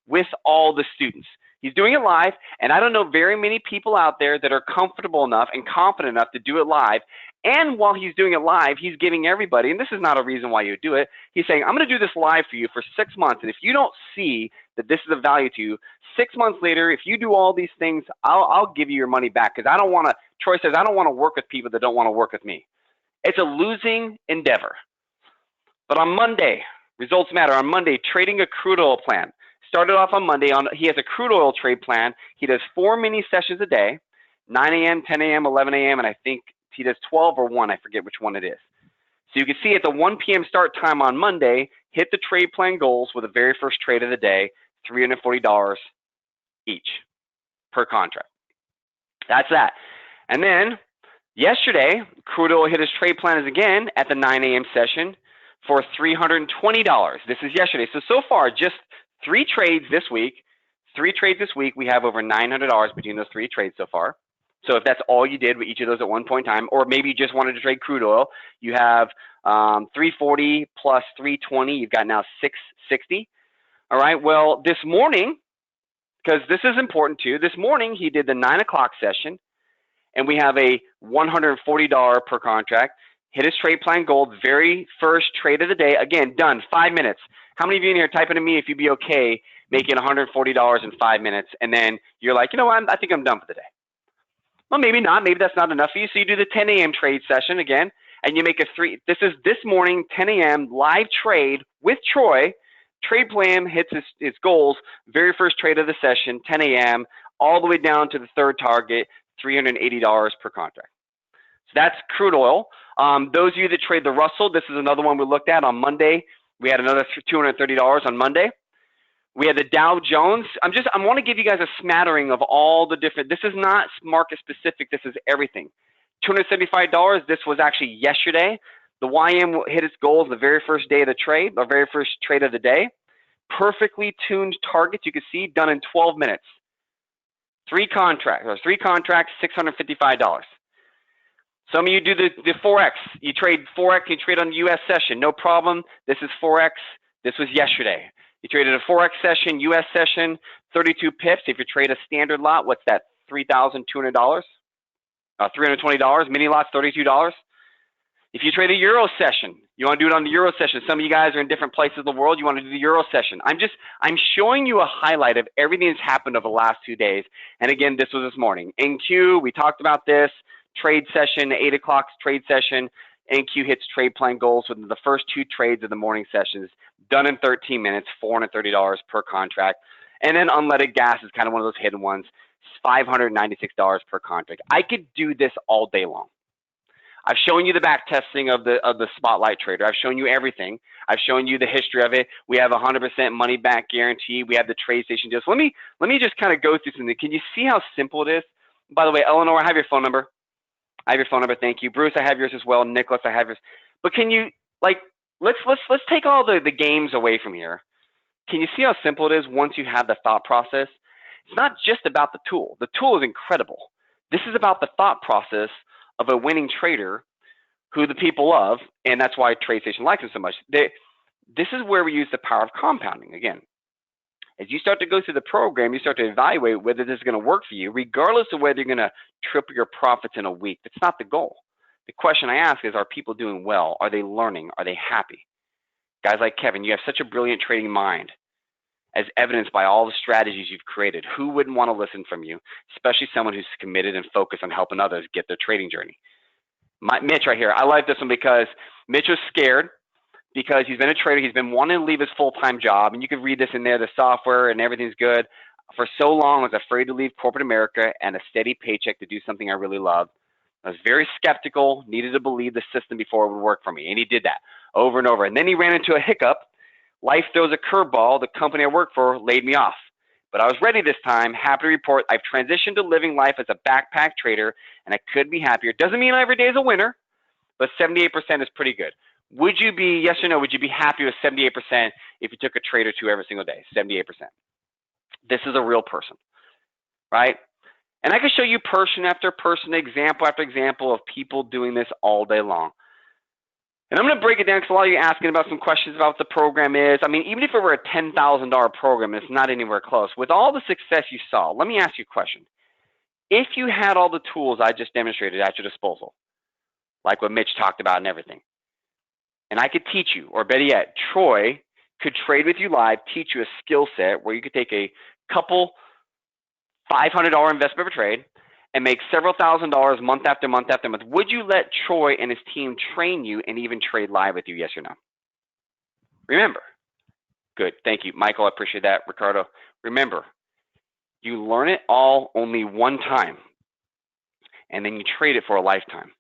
with all the students. He's doing it live, and I don't know very many people out there that are comfortable enough and confident enough to do it live. And while he's doing it live, he's giving everybody, and this is not a reason why you would do it, he's saying, I'm going to do this live for you for 6 months, and if you don't see that this is of value to you, 6 months later, if you do all these things, I'll give you your money back, because I don't want to, Troy says, I don't want to work with people that don't want to work with me. It's a losing endeavor. But on Monday, results matter. On Monday, trading a crude oil plan. Started off on Monday. He has a crude oil trade plan. He does 4 mini sessions a day, 9 a.m., 10 a.m., 11 a.m., and I think he does 12 or 1. I forget which one it is. So you can see at the 1 p.m. start time on Monday, hit the trade plan goals with the very first trade of the day, $340 each per contract. That's that. And then yesterday, crude oil hit his trade plans again at the 9 a.m. session for $320. This is yesterday. So far, just 3 trades this week. 3 trades this week. We have over $900 between those 3 trades so far. So if that's all you did with each of those at one point in time, or maybe you just wanted to trade crude oil, you have 340 plus 320. You've got now 660. All right. Well, this morning, because this is important too, this morning he did the 9 o'clock session, and we have a $140 per contract. Hit his trade plan goal, very first trade of the day. Again, done, 5 minutes. How many of you in here type into me if you'd be okay making $140 in 5 minutes, and then you're like, you know what, I think I'm done for the day. Well, maybe not. Maybe that's not enough for you. So you do the 10 a.m. trade session again, and you make a 3. This is this morning, 10 a.m. live trade with Troy. Trade plan hits his goals, very first trade of the session, 10 a.m., all the way down to the third target, $380 per contract. So that's crude oil. Those of you that trade the Russell, this is another one we looked at on Monday. We had another $230 on Monday. We had the Dow Jones. I want to give you guys a smattering of all the different. This is not market specific. This is everything. $275. This was actually yesterday. The YM hit its goals the very first day of the trade, the very first trade of the day. Perfectly tuned targets. You can see done in 12 minutes. 3 contracts, $655. Some of you do the Forex. You trade Forex, you trade on the US session, no problem. This is Forex. This was yesterday. You traded a Forex session, US session, 32 pips. If you trade a standard lot, what's that? $3,200? $320. Mini lots, $32. If you trade a Euro session, you want to do it on the Euro session. Some of you guys are in different places of the world. You want to do the Euro session. I'm showing you a highlight of everything that's happened over the last 2 days. And again, this was this morning. NQ, we talked about this. Trade session, 8 o'clock trade session. NQ hits trade plan goals within the first 2 trades of the morning sessions, done in 13 minutes, $430 per contract. And then unleaded gas is kind of one of those hidden ones, $596 per contract. I could do this all day long. I've shown you the back testing of the Spotlight Trader. I've shown you everything. I've shown you the history of it. We have 100% money back guarantee. We have the TradeStation deals. Let me just kind of go through something. Can you see how simple it is? By the way, Eleanor, I have your phone number. I have your phone number. Thank you. Bruce, I have yours as well. Nicholas, I have yours. But can you, like, let's take all the games away from here. Can you see how simple it is once you have the thought process? It's not just about the tool. The tool is incredible. This is about the thought process of a winning trader who the people love, and that's why TradeStation likes them so much. This is where we use the power of compounding. Again, as you start to go through the program, you start to evaluate whether this is going to work for you, regardless of whether you're going to triple your profits in a week. That's not the goal. The question I ask is, are people doing well? Are they learning? Are they happy? Guys like Kevin, you have such a brilliant trading mind, as evidenced by all the strategies you've created. Who wouldn't want to listen from you, especially someone who's committed and focused on helping others get their trading journey? Mitch right here, I like this one because Mitch was scared because he's been a trader. He's been wanting to leave his full-time job, and you can read this in there, the software and everything's good. For so long, I was afraid to leave corporate America and a steady paycheck to do something I really loved. I was very skeptical, needed to believe the system before it would work for me, and he did that over and over. And then he ran into a hiccup. Life throws a curveball. The company I work for laid me off. But I was ready this time. Happy to report I've transitioned to living life as a backpack trader, and I could be happier. Doesn't mean every day is a winner, but 78% is pretty good. Would you be, yes or no, would you be happy with 78% if you took a trade or two every single day? 78%. This is a real person, right? And I can show you person after person, example after example of people doing this all day long. And I'm going to break it down because a lot of you are asking about some questions about what the program is. I mean, even if it were a $10,000 program, it's not anywhere close. With all the success you saw, let me ask you a question. If you had all the tools I just demonstrated at your disposal, like what Mitch talked about and everything, and I could teach you, or better yet, Troy could trade with you live, teach you a skill set where you could take a couple $500 investment per trade and make several $1,000s month after month after month, would you let Troy and his team train you and even trade live with you, yes or no? Remember, good, thank you. Michael, I appreciate that. Ricardo, remember, you learn it all only one time, and then you trade it for a lifetime.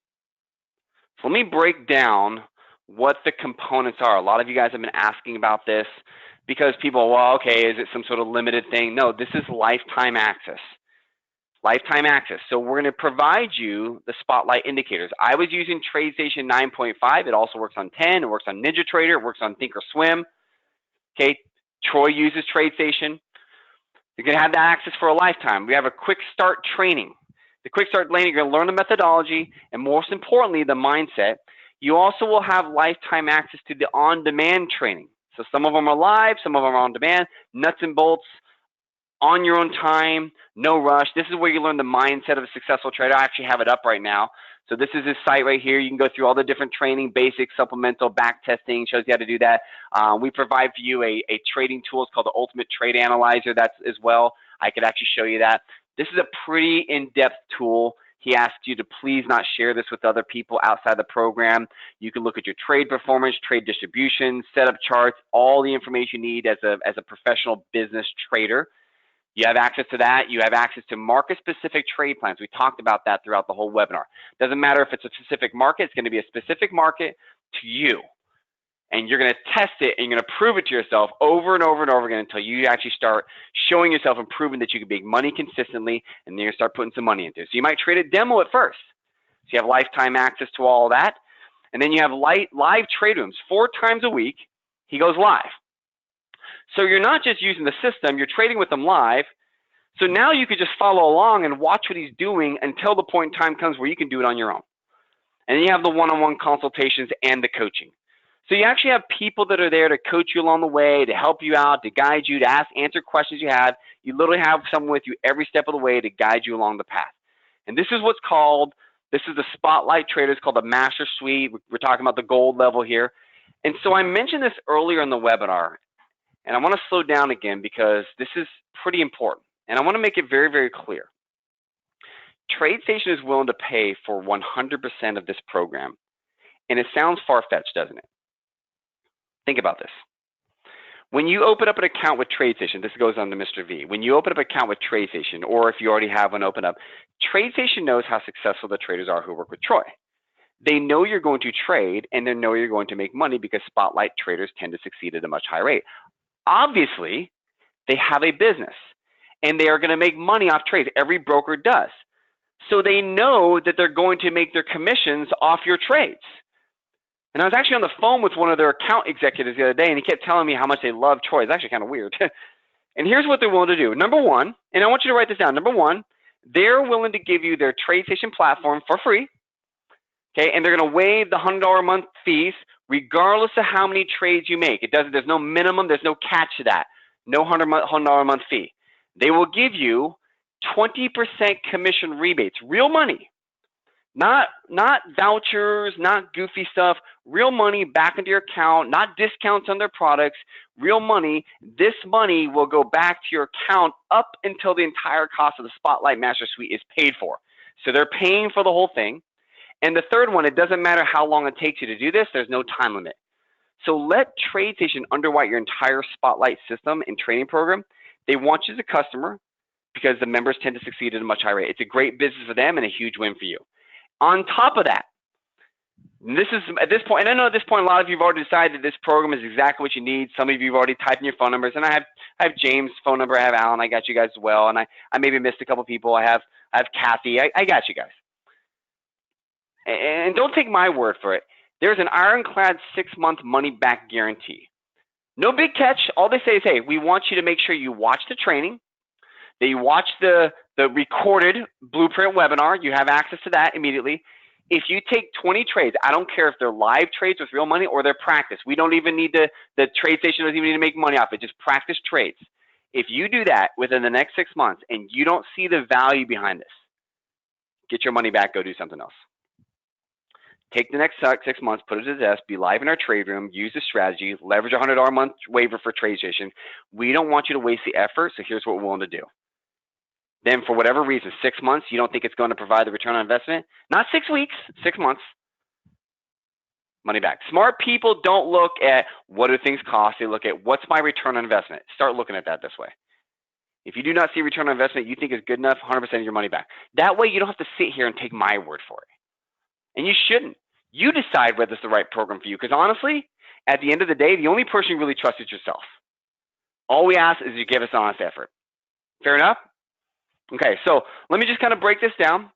So let me break down what the components are. A lot of you guys have been asking about this because people, well, okay, is it some sort of limited thing? No, this is lifetime access. Lifetime access. So we're going to provide you the spotlight indicators. I was using TradeStation 9.5. It also works on 10. It works on NinjaTrader. It works on Thinkorswim. Okay, Troy uses TradeStation. You're going to have that access for a lifetime. We have a quick start training. The quick start training, you're going to learn the methodology and most importantly, the mindset. You also will have lifetime access to the on-demand training. So some of them are live, some of them are on demand, nuts and bolts, on your own time, no rush. This is where you learn the mindset of a successful trader. I actually have it up right now. So this is his site right here. You can go through all the different training, basic, supplemental, back testing, shows you how to do that. We provide for you a trading tool. It's called the Ultimate Trade Analyzer. That's as well. I could actually show you that. This is a pretty in-depth tool. He asked you to please not share this with other people outside the program. You can look at your trade performance, trade distribution, setup charts, all the information you need as a professional business trader. You have access to that. You have access to market-specific trade plans. We talked about that throughout the whole webinar. Doesn't matter if it's a specific market. It's going to be a specific market to you. And you're going to test it, and you're going to prove it to yourself over and over and over again until you actually start showing yourself and proving that you can make money consistently, and then you start putting some money into it. So you might trade a demo at first. So you have lifetime access to all of that. And then you have live trade rooms 4 times a week. He goes live. So you're not just using the system, you're trading with them live. So now you could just follow along and watch what he's doing until the point in time comes where you can do it on your own. And then you have the one-on-one consultations and the coaching. So you actually have people that are there to coach you along the way, to help you out, to guide you, to answer questions you have. You literally have someone with you every step of the way to guide you along the path. And this is what's called, this is the Spotlight Trader. It's called the Master Suite. We're talking about the gold level here. And so I mentioned this earlier in the webinar. And I want to slow down again because this is pretty important. And I want to make it very, very clear. TradeStation is willing to pay for 100% of this program. And it sounds far-fetched, doesn't it? Think about this. When you open up an account with TradeStation, this goes on to Mr. V. When you open up an account with TradeStation, or if you already have one open up, TradeStation knows how successful the traders are who work with Troy. They know you're going to trade, and they know you're going to make money because spotlight traders tend to succeed at a much higher rate. Obviously, they have a business, and they are going to make money off trades. Every broker does. So they know that they're going to make their commissions off your trades. And I was actually on the phone with one of their account executives the other day, and he kept telling me how much they love Troy. It's actually kind of weird. And here's what they're willing to do. Number one, and I want you to write this down. Number one, they're willing to give you their TradeStation platform for free. Okay, and they're going to waive the $100 a month fees regardless of how many trades you make. There's no minimum, there's no catch to that. No $100 a month fee. They will give you 20% commission rebates, real money. Not vouchers, not goofy stuff, real money back into your account, not discounts on their products, real money. This money will go back to your account up until the entire cost of the Spotlight Master Suite is paid for. So they're paying for the whole thing. And the third one, it doesn't matter how long it takes you to do this, there's no time limit. So let TradeStation underwrite your entire Spotlight system and training program. They want you as a customer because the members tend to succeed at a much higher rate. It's a great business for them and a huge win for you. On top of that, this is at this point, and I know at this point a lot of you have already decided that this program is exactly what you need. Some of you have already typed in your phone numbers, and I have James' phone number, I have Alan, I got you guys as well, and I maybe missed a couple people. I have Kathy, I got you guys. And don't take my word for it. There's an ironclad 6-month money-back guarantee. No big catch. All they say is, hey, we want you to make sure you watch the training, that you watch the recorded Blueprint webinar. You have access to that immediately. If you take 20 trades, I don't care if they're live trades with real money or they're practice. We don't even need the TradeStation doesn't even need to make money off it. Just practice trades. If you do that within the next 6 months and you don't see the value behind this, get your money back, go do something else. Take the next 6 months, put it to the desk, be live in our trade room, use the strategy, leverage a $100 a month waiver for TradeStation. We don't want you to waste the effort, so here's what we're willing to do. Then for whatever reason, 6 months, you don't think it's going to provide the return on investment? Not 6 weeks, 6 months. Money back. Smart people don't look at what do things cost. They look at what's my return on investment. Start looking at that this way. If you do not see return on investment you think is good enough, 100% of your money back. That way you don't have to sit here and take my word for it. And you shouldn't. You decide whether it's the right program for you. Because honestly, at the end of the day, the only person you really trust is yourself. All we ask is you give us honest effort. Fair enough? Okay, so let me just kind of break this down.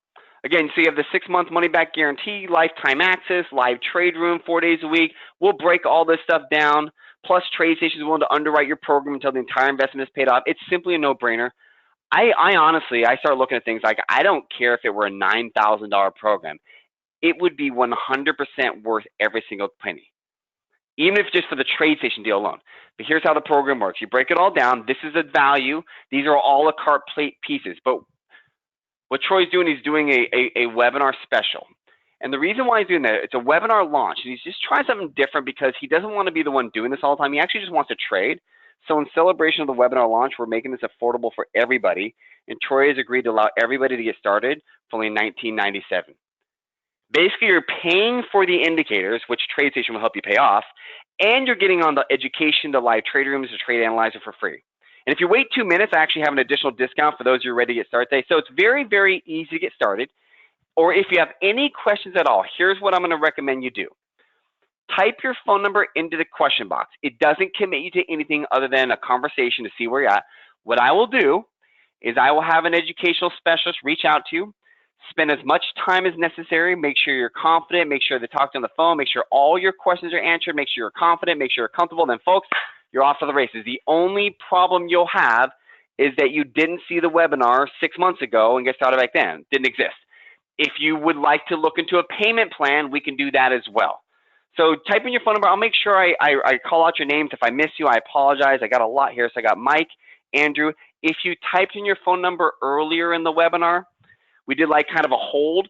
Again, so you have the 6-month money-back guarantee, lifetime access, live trade room 4 days a week. We'll break all this stuff down. Plus, TradeStation is willing to underwrite your program until the entire investment is paid off. It's simply a no-brainer. I honestly start looking at things like I don't care if it were a $9,000 program. It would be 100% worth every single penny, even if just for the TradeStation deal alone. But here's how the program works. You break it all down. This is the value. These are all a la carte plate pieces. But what Troy's doing, he's doing a webinar special. And the reason why he's doing that, it's a webinar launch. And he's just trying something different because he doesn't want to be the one doing this all the time. He actually just wants to trade. So in celebration of the webinar launch, we're making this affordable for everybody. And Troy has agreed to allow everybody to get started for only $19.97. Basically, you're paying for the indicators, which TradeStation will help you pay off, and you're getting on the education, the live trade rooms, the trade analyzer for free. And if you wait 2 minutes, I actually have an additional discount for those who are ready to get started today. So it's very, very easy to get started. Or if you have any questions at all, here's what I'm going to recommend you do. Type your phone number into the question box. It doesn't commit you to anything other than a conversation to see where you're at. What I will do is I will have an educational specialist reach out to you. Spend as much time as necessary. Make sure you're confident. Make sure they talk to you on the phone. Make sure all your questions are answered. Make sure you're confident. Make sure you're comfortable. Then, folks, you're off to the races. The only problem you'll have is that you didn't see the webinar 6 months ago and get started back then. Didn't exist. If you would like to look into a payment plan, we can do that as well. So type in your phone number. I'll make sure I call out your names. If I miss you, I apologize. I got a lot here. So I got Mike, Andrew. If you typed in your phone number earlier in the webinar, we did like kind of a hold.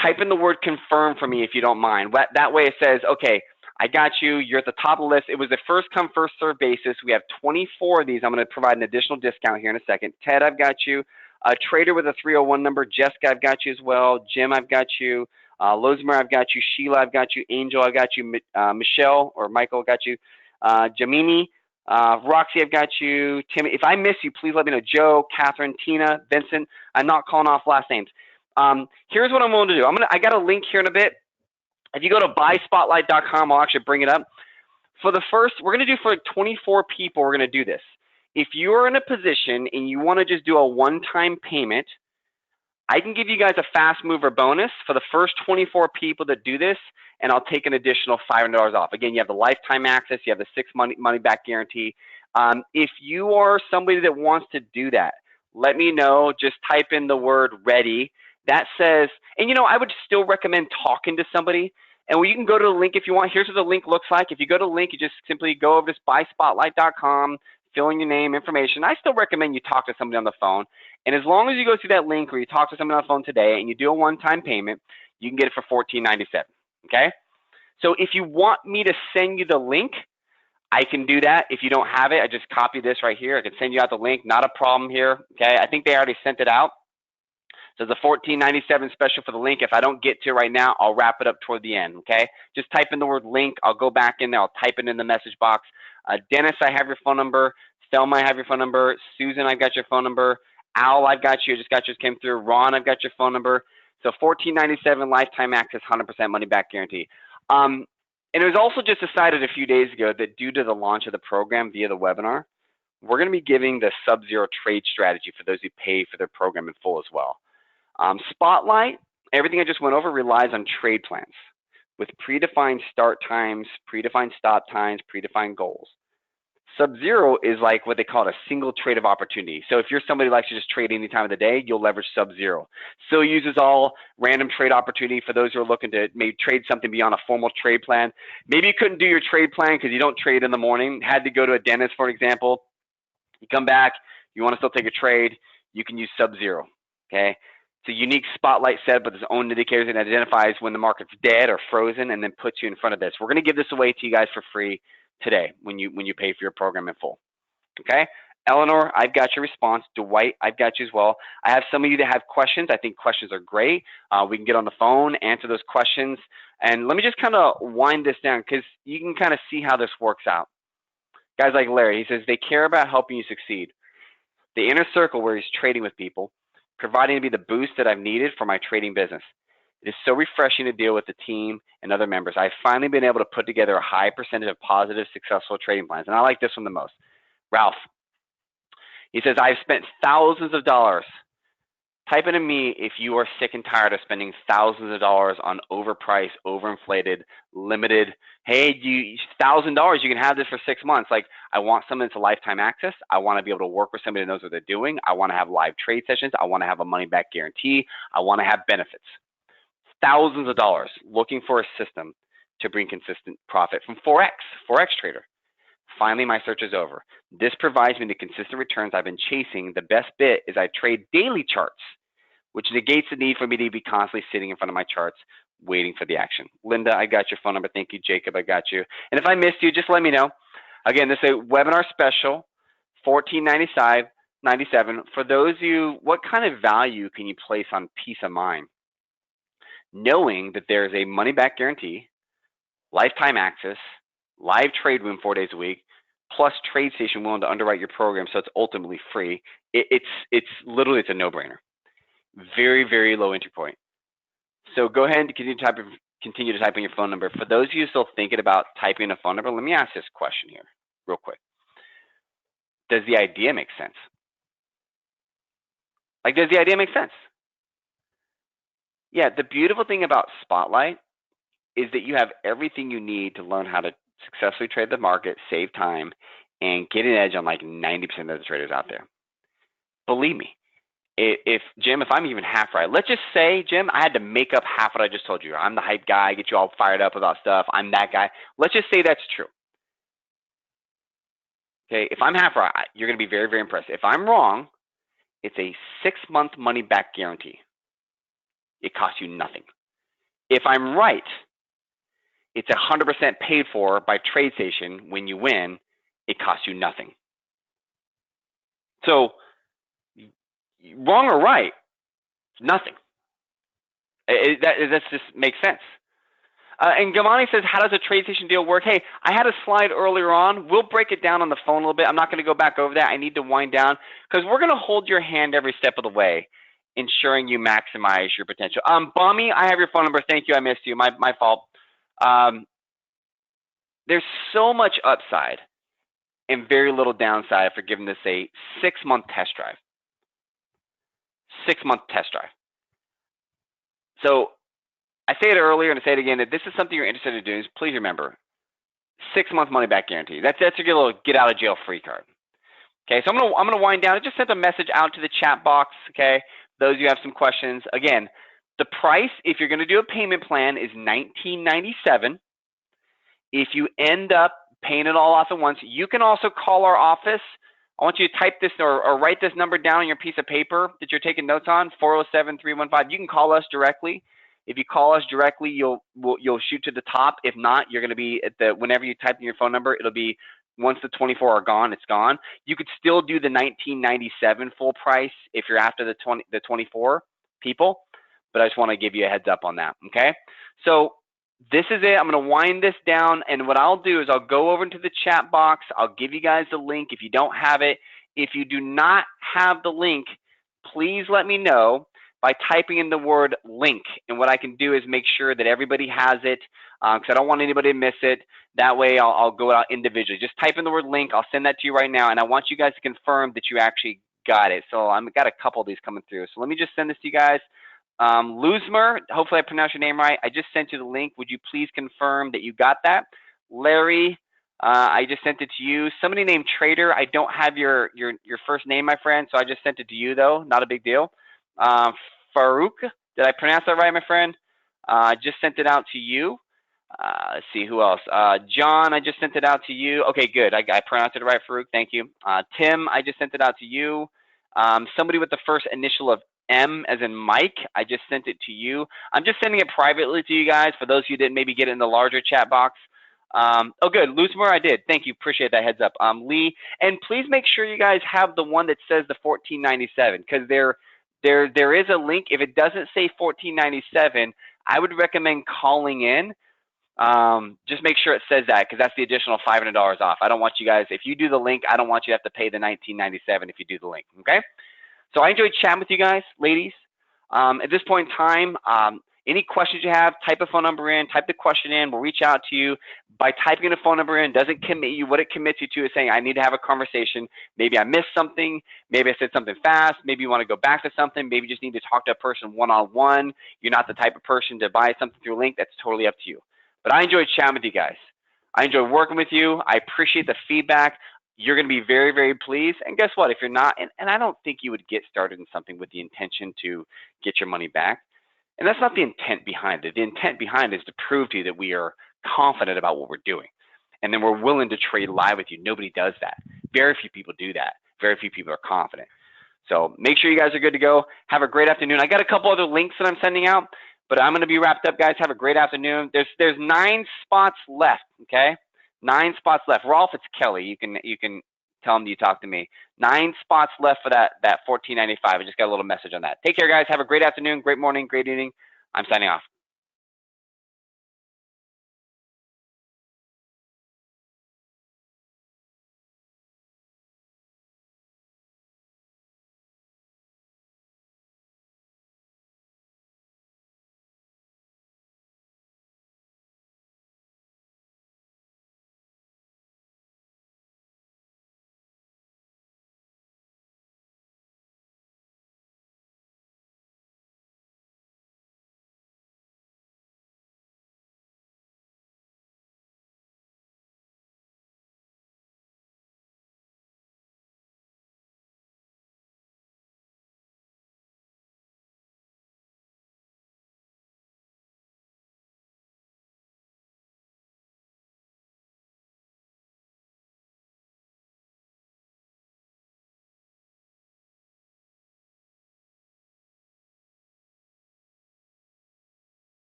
Type in the word confirm for me if you don't mind. That way it says, okay, I got you. You're at the top of the list. It was a first come, first serve basis. We have 24 of these. I'm going to provide an additional discount here in a second. Ted, I've got you. Trader with a 301 number. Jessica, I've got you as well. Jim, I've got you. Lozmer, I've got you. Sheila, I've got you. Angel, I've got you. Michelle or Michael, I've got you. Jamini, Roxy, I've got you. Tim, if I miss you, please let me know. Joe, Catherine, Tina, Vincent. I'm not calling off last names. Here's what I'm willing to do. I got a link here in a bit. If you go to buyspotlight.com, I'll actually bring it up. For the first, we're going to do for like 24 people, we're going to do this. If you're in a position and you want to just do a one-time payment, I can give you guys a fast mover bonus for the first 24 people that do this, and I'll take an additional $500 off. Again, you have the lifetime access, you have the 6 money back guarantee. If you are somebody that wants to do that, let me know. Just type in the word ready. That says, and you know, I would still recommend talking to somebody. And you can go to the link if you want. Here's what the link looks like. If you go to the link, you just simply go over to buyspotlight.com, fill in your name, information. I still recommend you talk to somebody on the phone. And as long as you go through that link or you talk to somebody on the phone today and you do a one-time payment, you can get it for $14.97, okay? So if you want me to send you the link, I can do that. If you don't have it, I just copy this right here. I can send you out the link, not a problem here, okay? I think they already sent it out. So the $14.97 special for the link. If I don't get to it right now, I'll wrap it up toward the end, okay? Just type in the word link. I'll go back in there. I'll type it in the message box. Dennis, I have your phone number. Thelma, I have your phone number. Susan, I've got your phone number. Al, I've got you. Just got yours came through. Ron, I've got your phone number. So $14.97 lifetime access, 100% money back guarantee. And it was also just decided a few days ago that due to the launch of the program via the webinar, we're going to be giving the sub-zero trade strategy for those who pay for their program in full as well. Spotlight, everything I just went over relies on trade plans with predefined start times, predefined stop times, predefined goals. Sub-zero is like what they call a single trade of opportunity. So if you're somebody who likes to just trade any time of the day, you'll leverage sub-zero. Still uses all random trade opportunity for those who are looking to maybe trade something beyond a formal trade plan. Maybe you couldn't do your trade plan because you don't trade in the morning, had to go to a dentist, for example. You come back, you want to still take a trade, you can use sub-zero, okay? It's a unique spotlight set, but its own indicators and identifies when the market's dead or frozen and then puts you in front of this. We're going to give this away to you guys for free today when you pay for your program in full, okay? Eleanor, I've got your response. Dwight, I've got you as well. I have some of you that have questions. I think questions are great. We can get on the phone, answer those questions. And let me just kind of wind this down because you can kind of see how this works out. Guys like Larry, he says, they care about helping you succeed. The inner circle where he's trading with people, providing me the boost that I've needed for my trading business. It is so refreshing to deal with the team and other members. I've finally been able to put together a high percentage of positive, successful trading plans. And I like this one the most. Ralph, he says, I've spent thousands of dollars. Type into me if you are sick and tired of spending thousands of dollars on overpriced, overinflated, limited. Hey, $1,000, you can have this for 6 months. Like, I want something that's a lifetime access. I want to be able to work with somebody that knows what they're doing. I want to have live trade sessions. I want to have a money back guarantee. I want to have benefits. Thousands of dollars looking for a system to bring consistent profit from Forex trader. Finally, my search is over. This provides me the consistent returns I've been chasing. The best bit is I trade daily charts, which negates the need for me to be constantly sitting in front of my charts waiting for the action. Linda, I got your phone number. Thank you. Jacob, I got you. And if I missed you, just let me know. Again, this is a webinar special, $14.97. For those of you, what kind of value can you place on peace of mind? Knowing that there's a money back guarantee, lifetime access, live trade room 4 days a week, plus TradeStation willing to underwrite your program so it's ultimately free. It's literally, it's a no-brainer. Very, very low entry point. So go ahead and continue to type in your phone number. For those of you still thinking about typing a phone number, let me ask this question here real quick. Does the idea make sense? Like, does the idea make sense? Yeah, the beautiful thing about Spotlight is that you have everything you need to learn how to successfully trade the market, save time, and get an edge on like 90% of the traders out there. Believe me, if Jim, if I'm even half right, let's just say, Jim, I had to make up half what I just told you. I'm the hype guy, get you all fired up about stuff. I'm that guy. Let's just say that's true. Okay, if I'm half right, you're going to be very, very impressed. If I'm wrong, it's a 6-month money back guarantee. It costs you nothing. If I'm right, it's 100% paid for by TradeStation. When you win, it costs you nothing. So, wrong or right, nothing. That just makes sense. And Gamani says, how does a TradeStation deal work? Hey, I had a slide earlier on. We'll break it down on the phone a little bit. I'm not going to go back over that. I need to wind down because we're going to hold your hand every step of the way, ensuring you maximize your potential. Bommy, I have your phone number. Thank you. I missed you. My fault. There's so much upside and very little downside for giving this a 6-month test drive. 6-month test drive. So I say it earlier and I say it again, if this is something you're interested in doing, please remember, 6-month money back guarantee. That's your little get out of jail free card. Okay, so I'm gonna wind down. I just sent a message out to the chat box. Okay, those of you have some questions. Again, the price if you're gonna do a payment plan is $19.97. If you end up paying it all off at once, you can also call our office. I want you to type this or write this number down on your piece of paper that you're taking notes on, 407-315. You can call us directly. If you call us directly, you'll shoot to the top. If not, you're going to be at the, whenever you type in your phone number, it'll be once the 24 are gone, it's gone. You could still do the $19.97 full price if you're after the 24 people, but I just want to give you a heads up on that, okay? So this is it. I'm going to wind this down, and what I'll do is I'll go over into the chat box. I'll give you guys the link if you don't have it. If you do not have the link, please let me know by typing in the word link, and what I can do is make sure that everybody has it because I don't want anybody to miss it. That way I'll go out individually. Just type in the word link. I'll send that to you right now, and I want you guys to confirm that you actually got it. So I've got a couple of these coming through. So let me just send this to you guys. Luzmer, hopefully I pronounced your name right. I just sent you the link. Would you please confirm that you got that? Larry, I just sent it to you. Somebody named Trader, I don't have your first name, my friend, so I just sent it to you, though. Not a big deal. Farouk, did I pronounce that right, my friend? I just sent it out to you. Let's see, who else? John, I just sent it out to you. Okay, good. I pronounced it right, Farouk. Thank you. Tim, I just sent it out to you. Somebody with the first initial of M as in Mike, I just sent it to you. I'm just sending it privately to you guys for those of you that maybe get it in the larger chat box. Oh, good. Luzmer, I did. Thank you. Appreciate that heads up. Lee, and please make sure you guys have the one that says the $14.97 because there is a link. If it doesn't say $14.97, I would recommend calling in. Just make sure it says that because that's the additional $500 off. I don't want you guys, if you do the link, I don't want you to have to pay the $19.97 if you do the link, okay? So I enjoyed chatting with you guys, ladies. At this point in time, any questions you have, type a phone number in, type the question in, we'll reach out to you. By typing in a phone number in, doesn't commit you. What it commits you to is saying, I need to have a conversation. Maybe I missed something. Maybe I said something fast. Maybe you want to go back to something. Maybe you just need to talk to a person one-on-one. You're not the type of person to buy something through a link. That's totally up to you. But I enjoyed chatting with you guys. I enjoyed working with you. I appreciate the feedback. You're going to be very, very pleased. And guess what? If you're not, and I don't think you would get started in something with the intention to get your money back. And that's not the intent behind it. The intent behind it is to prove to you that we are confident about what we're doing. And then we're willing to trade live with you. Nobody does that. Very few people do that. Very few people are confident. So make sure you guys are good to go. Have a great afternoon. I got a couple other links that I'm sending out, but I'm going to be wrapped up, guys. Have a great afternoon. There's 9 spots left, okay? 9 spots left. Rolf, it's Kelly. You can tell him you talked to me. 9 spots left for that $14.95. I just got a little message on that. Take care, guys. Have a great afternoon, great morning, great evening. I'm signing off.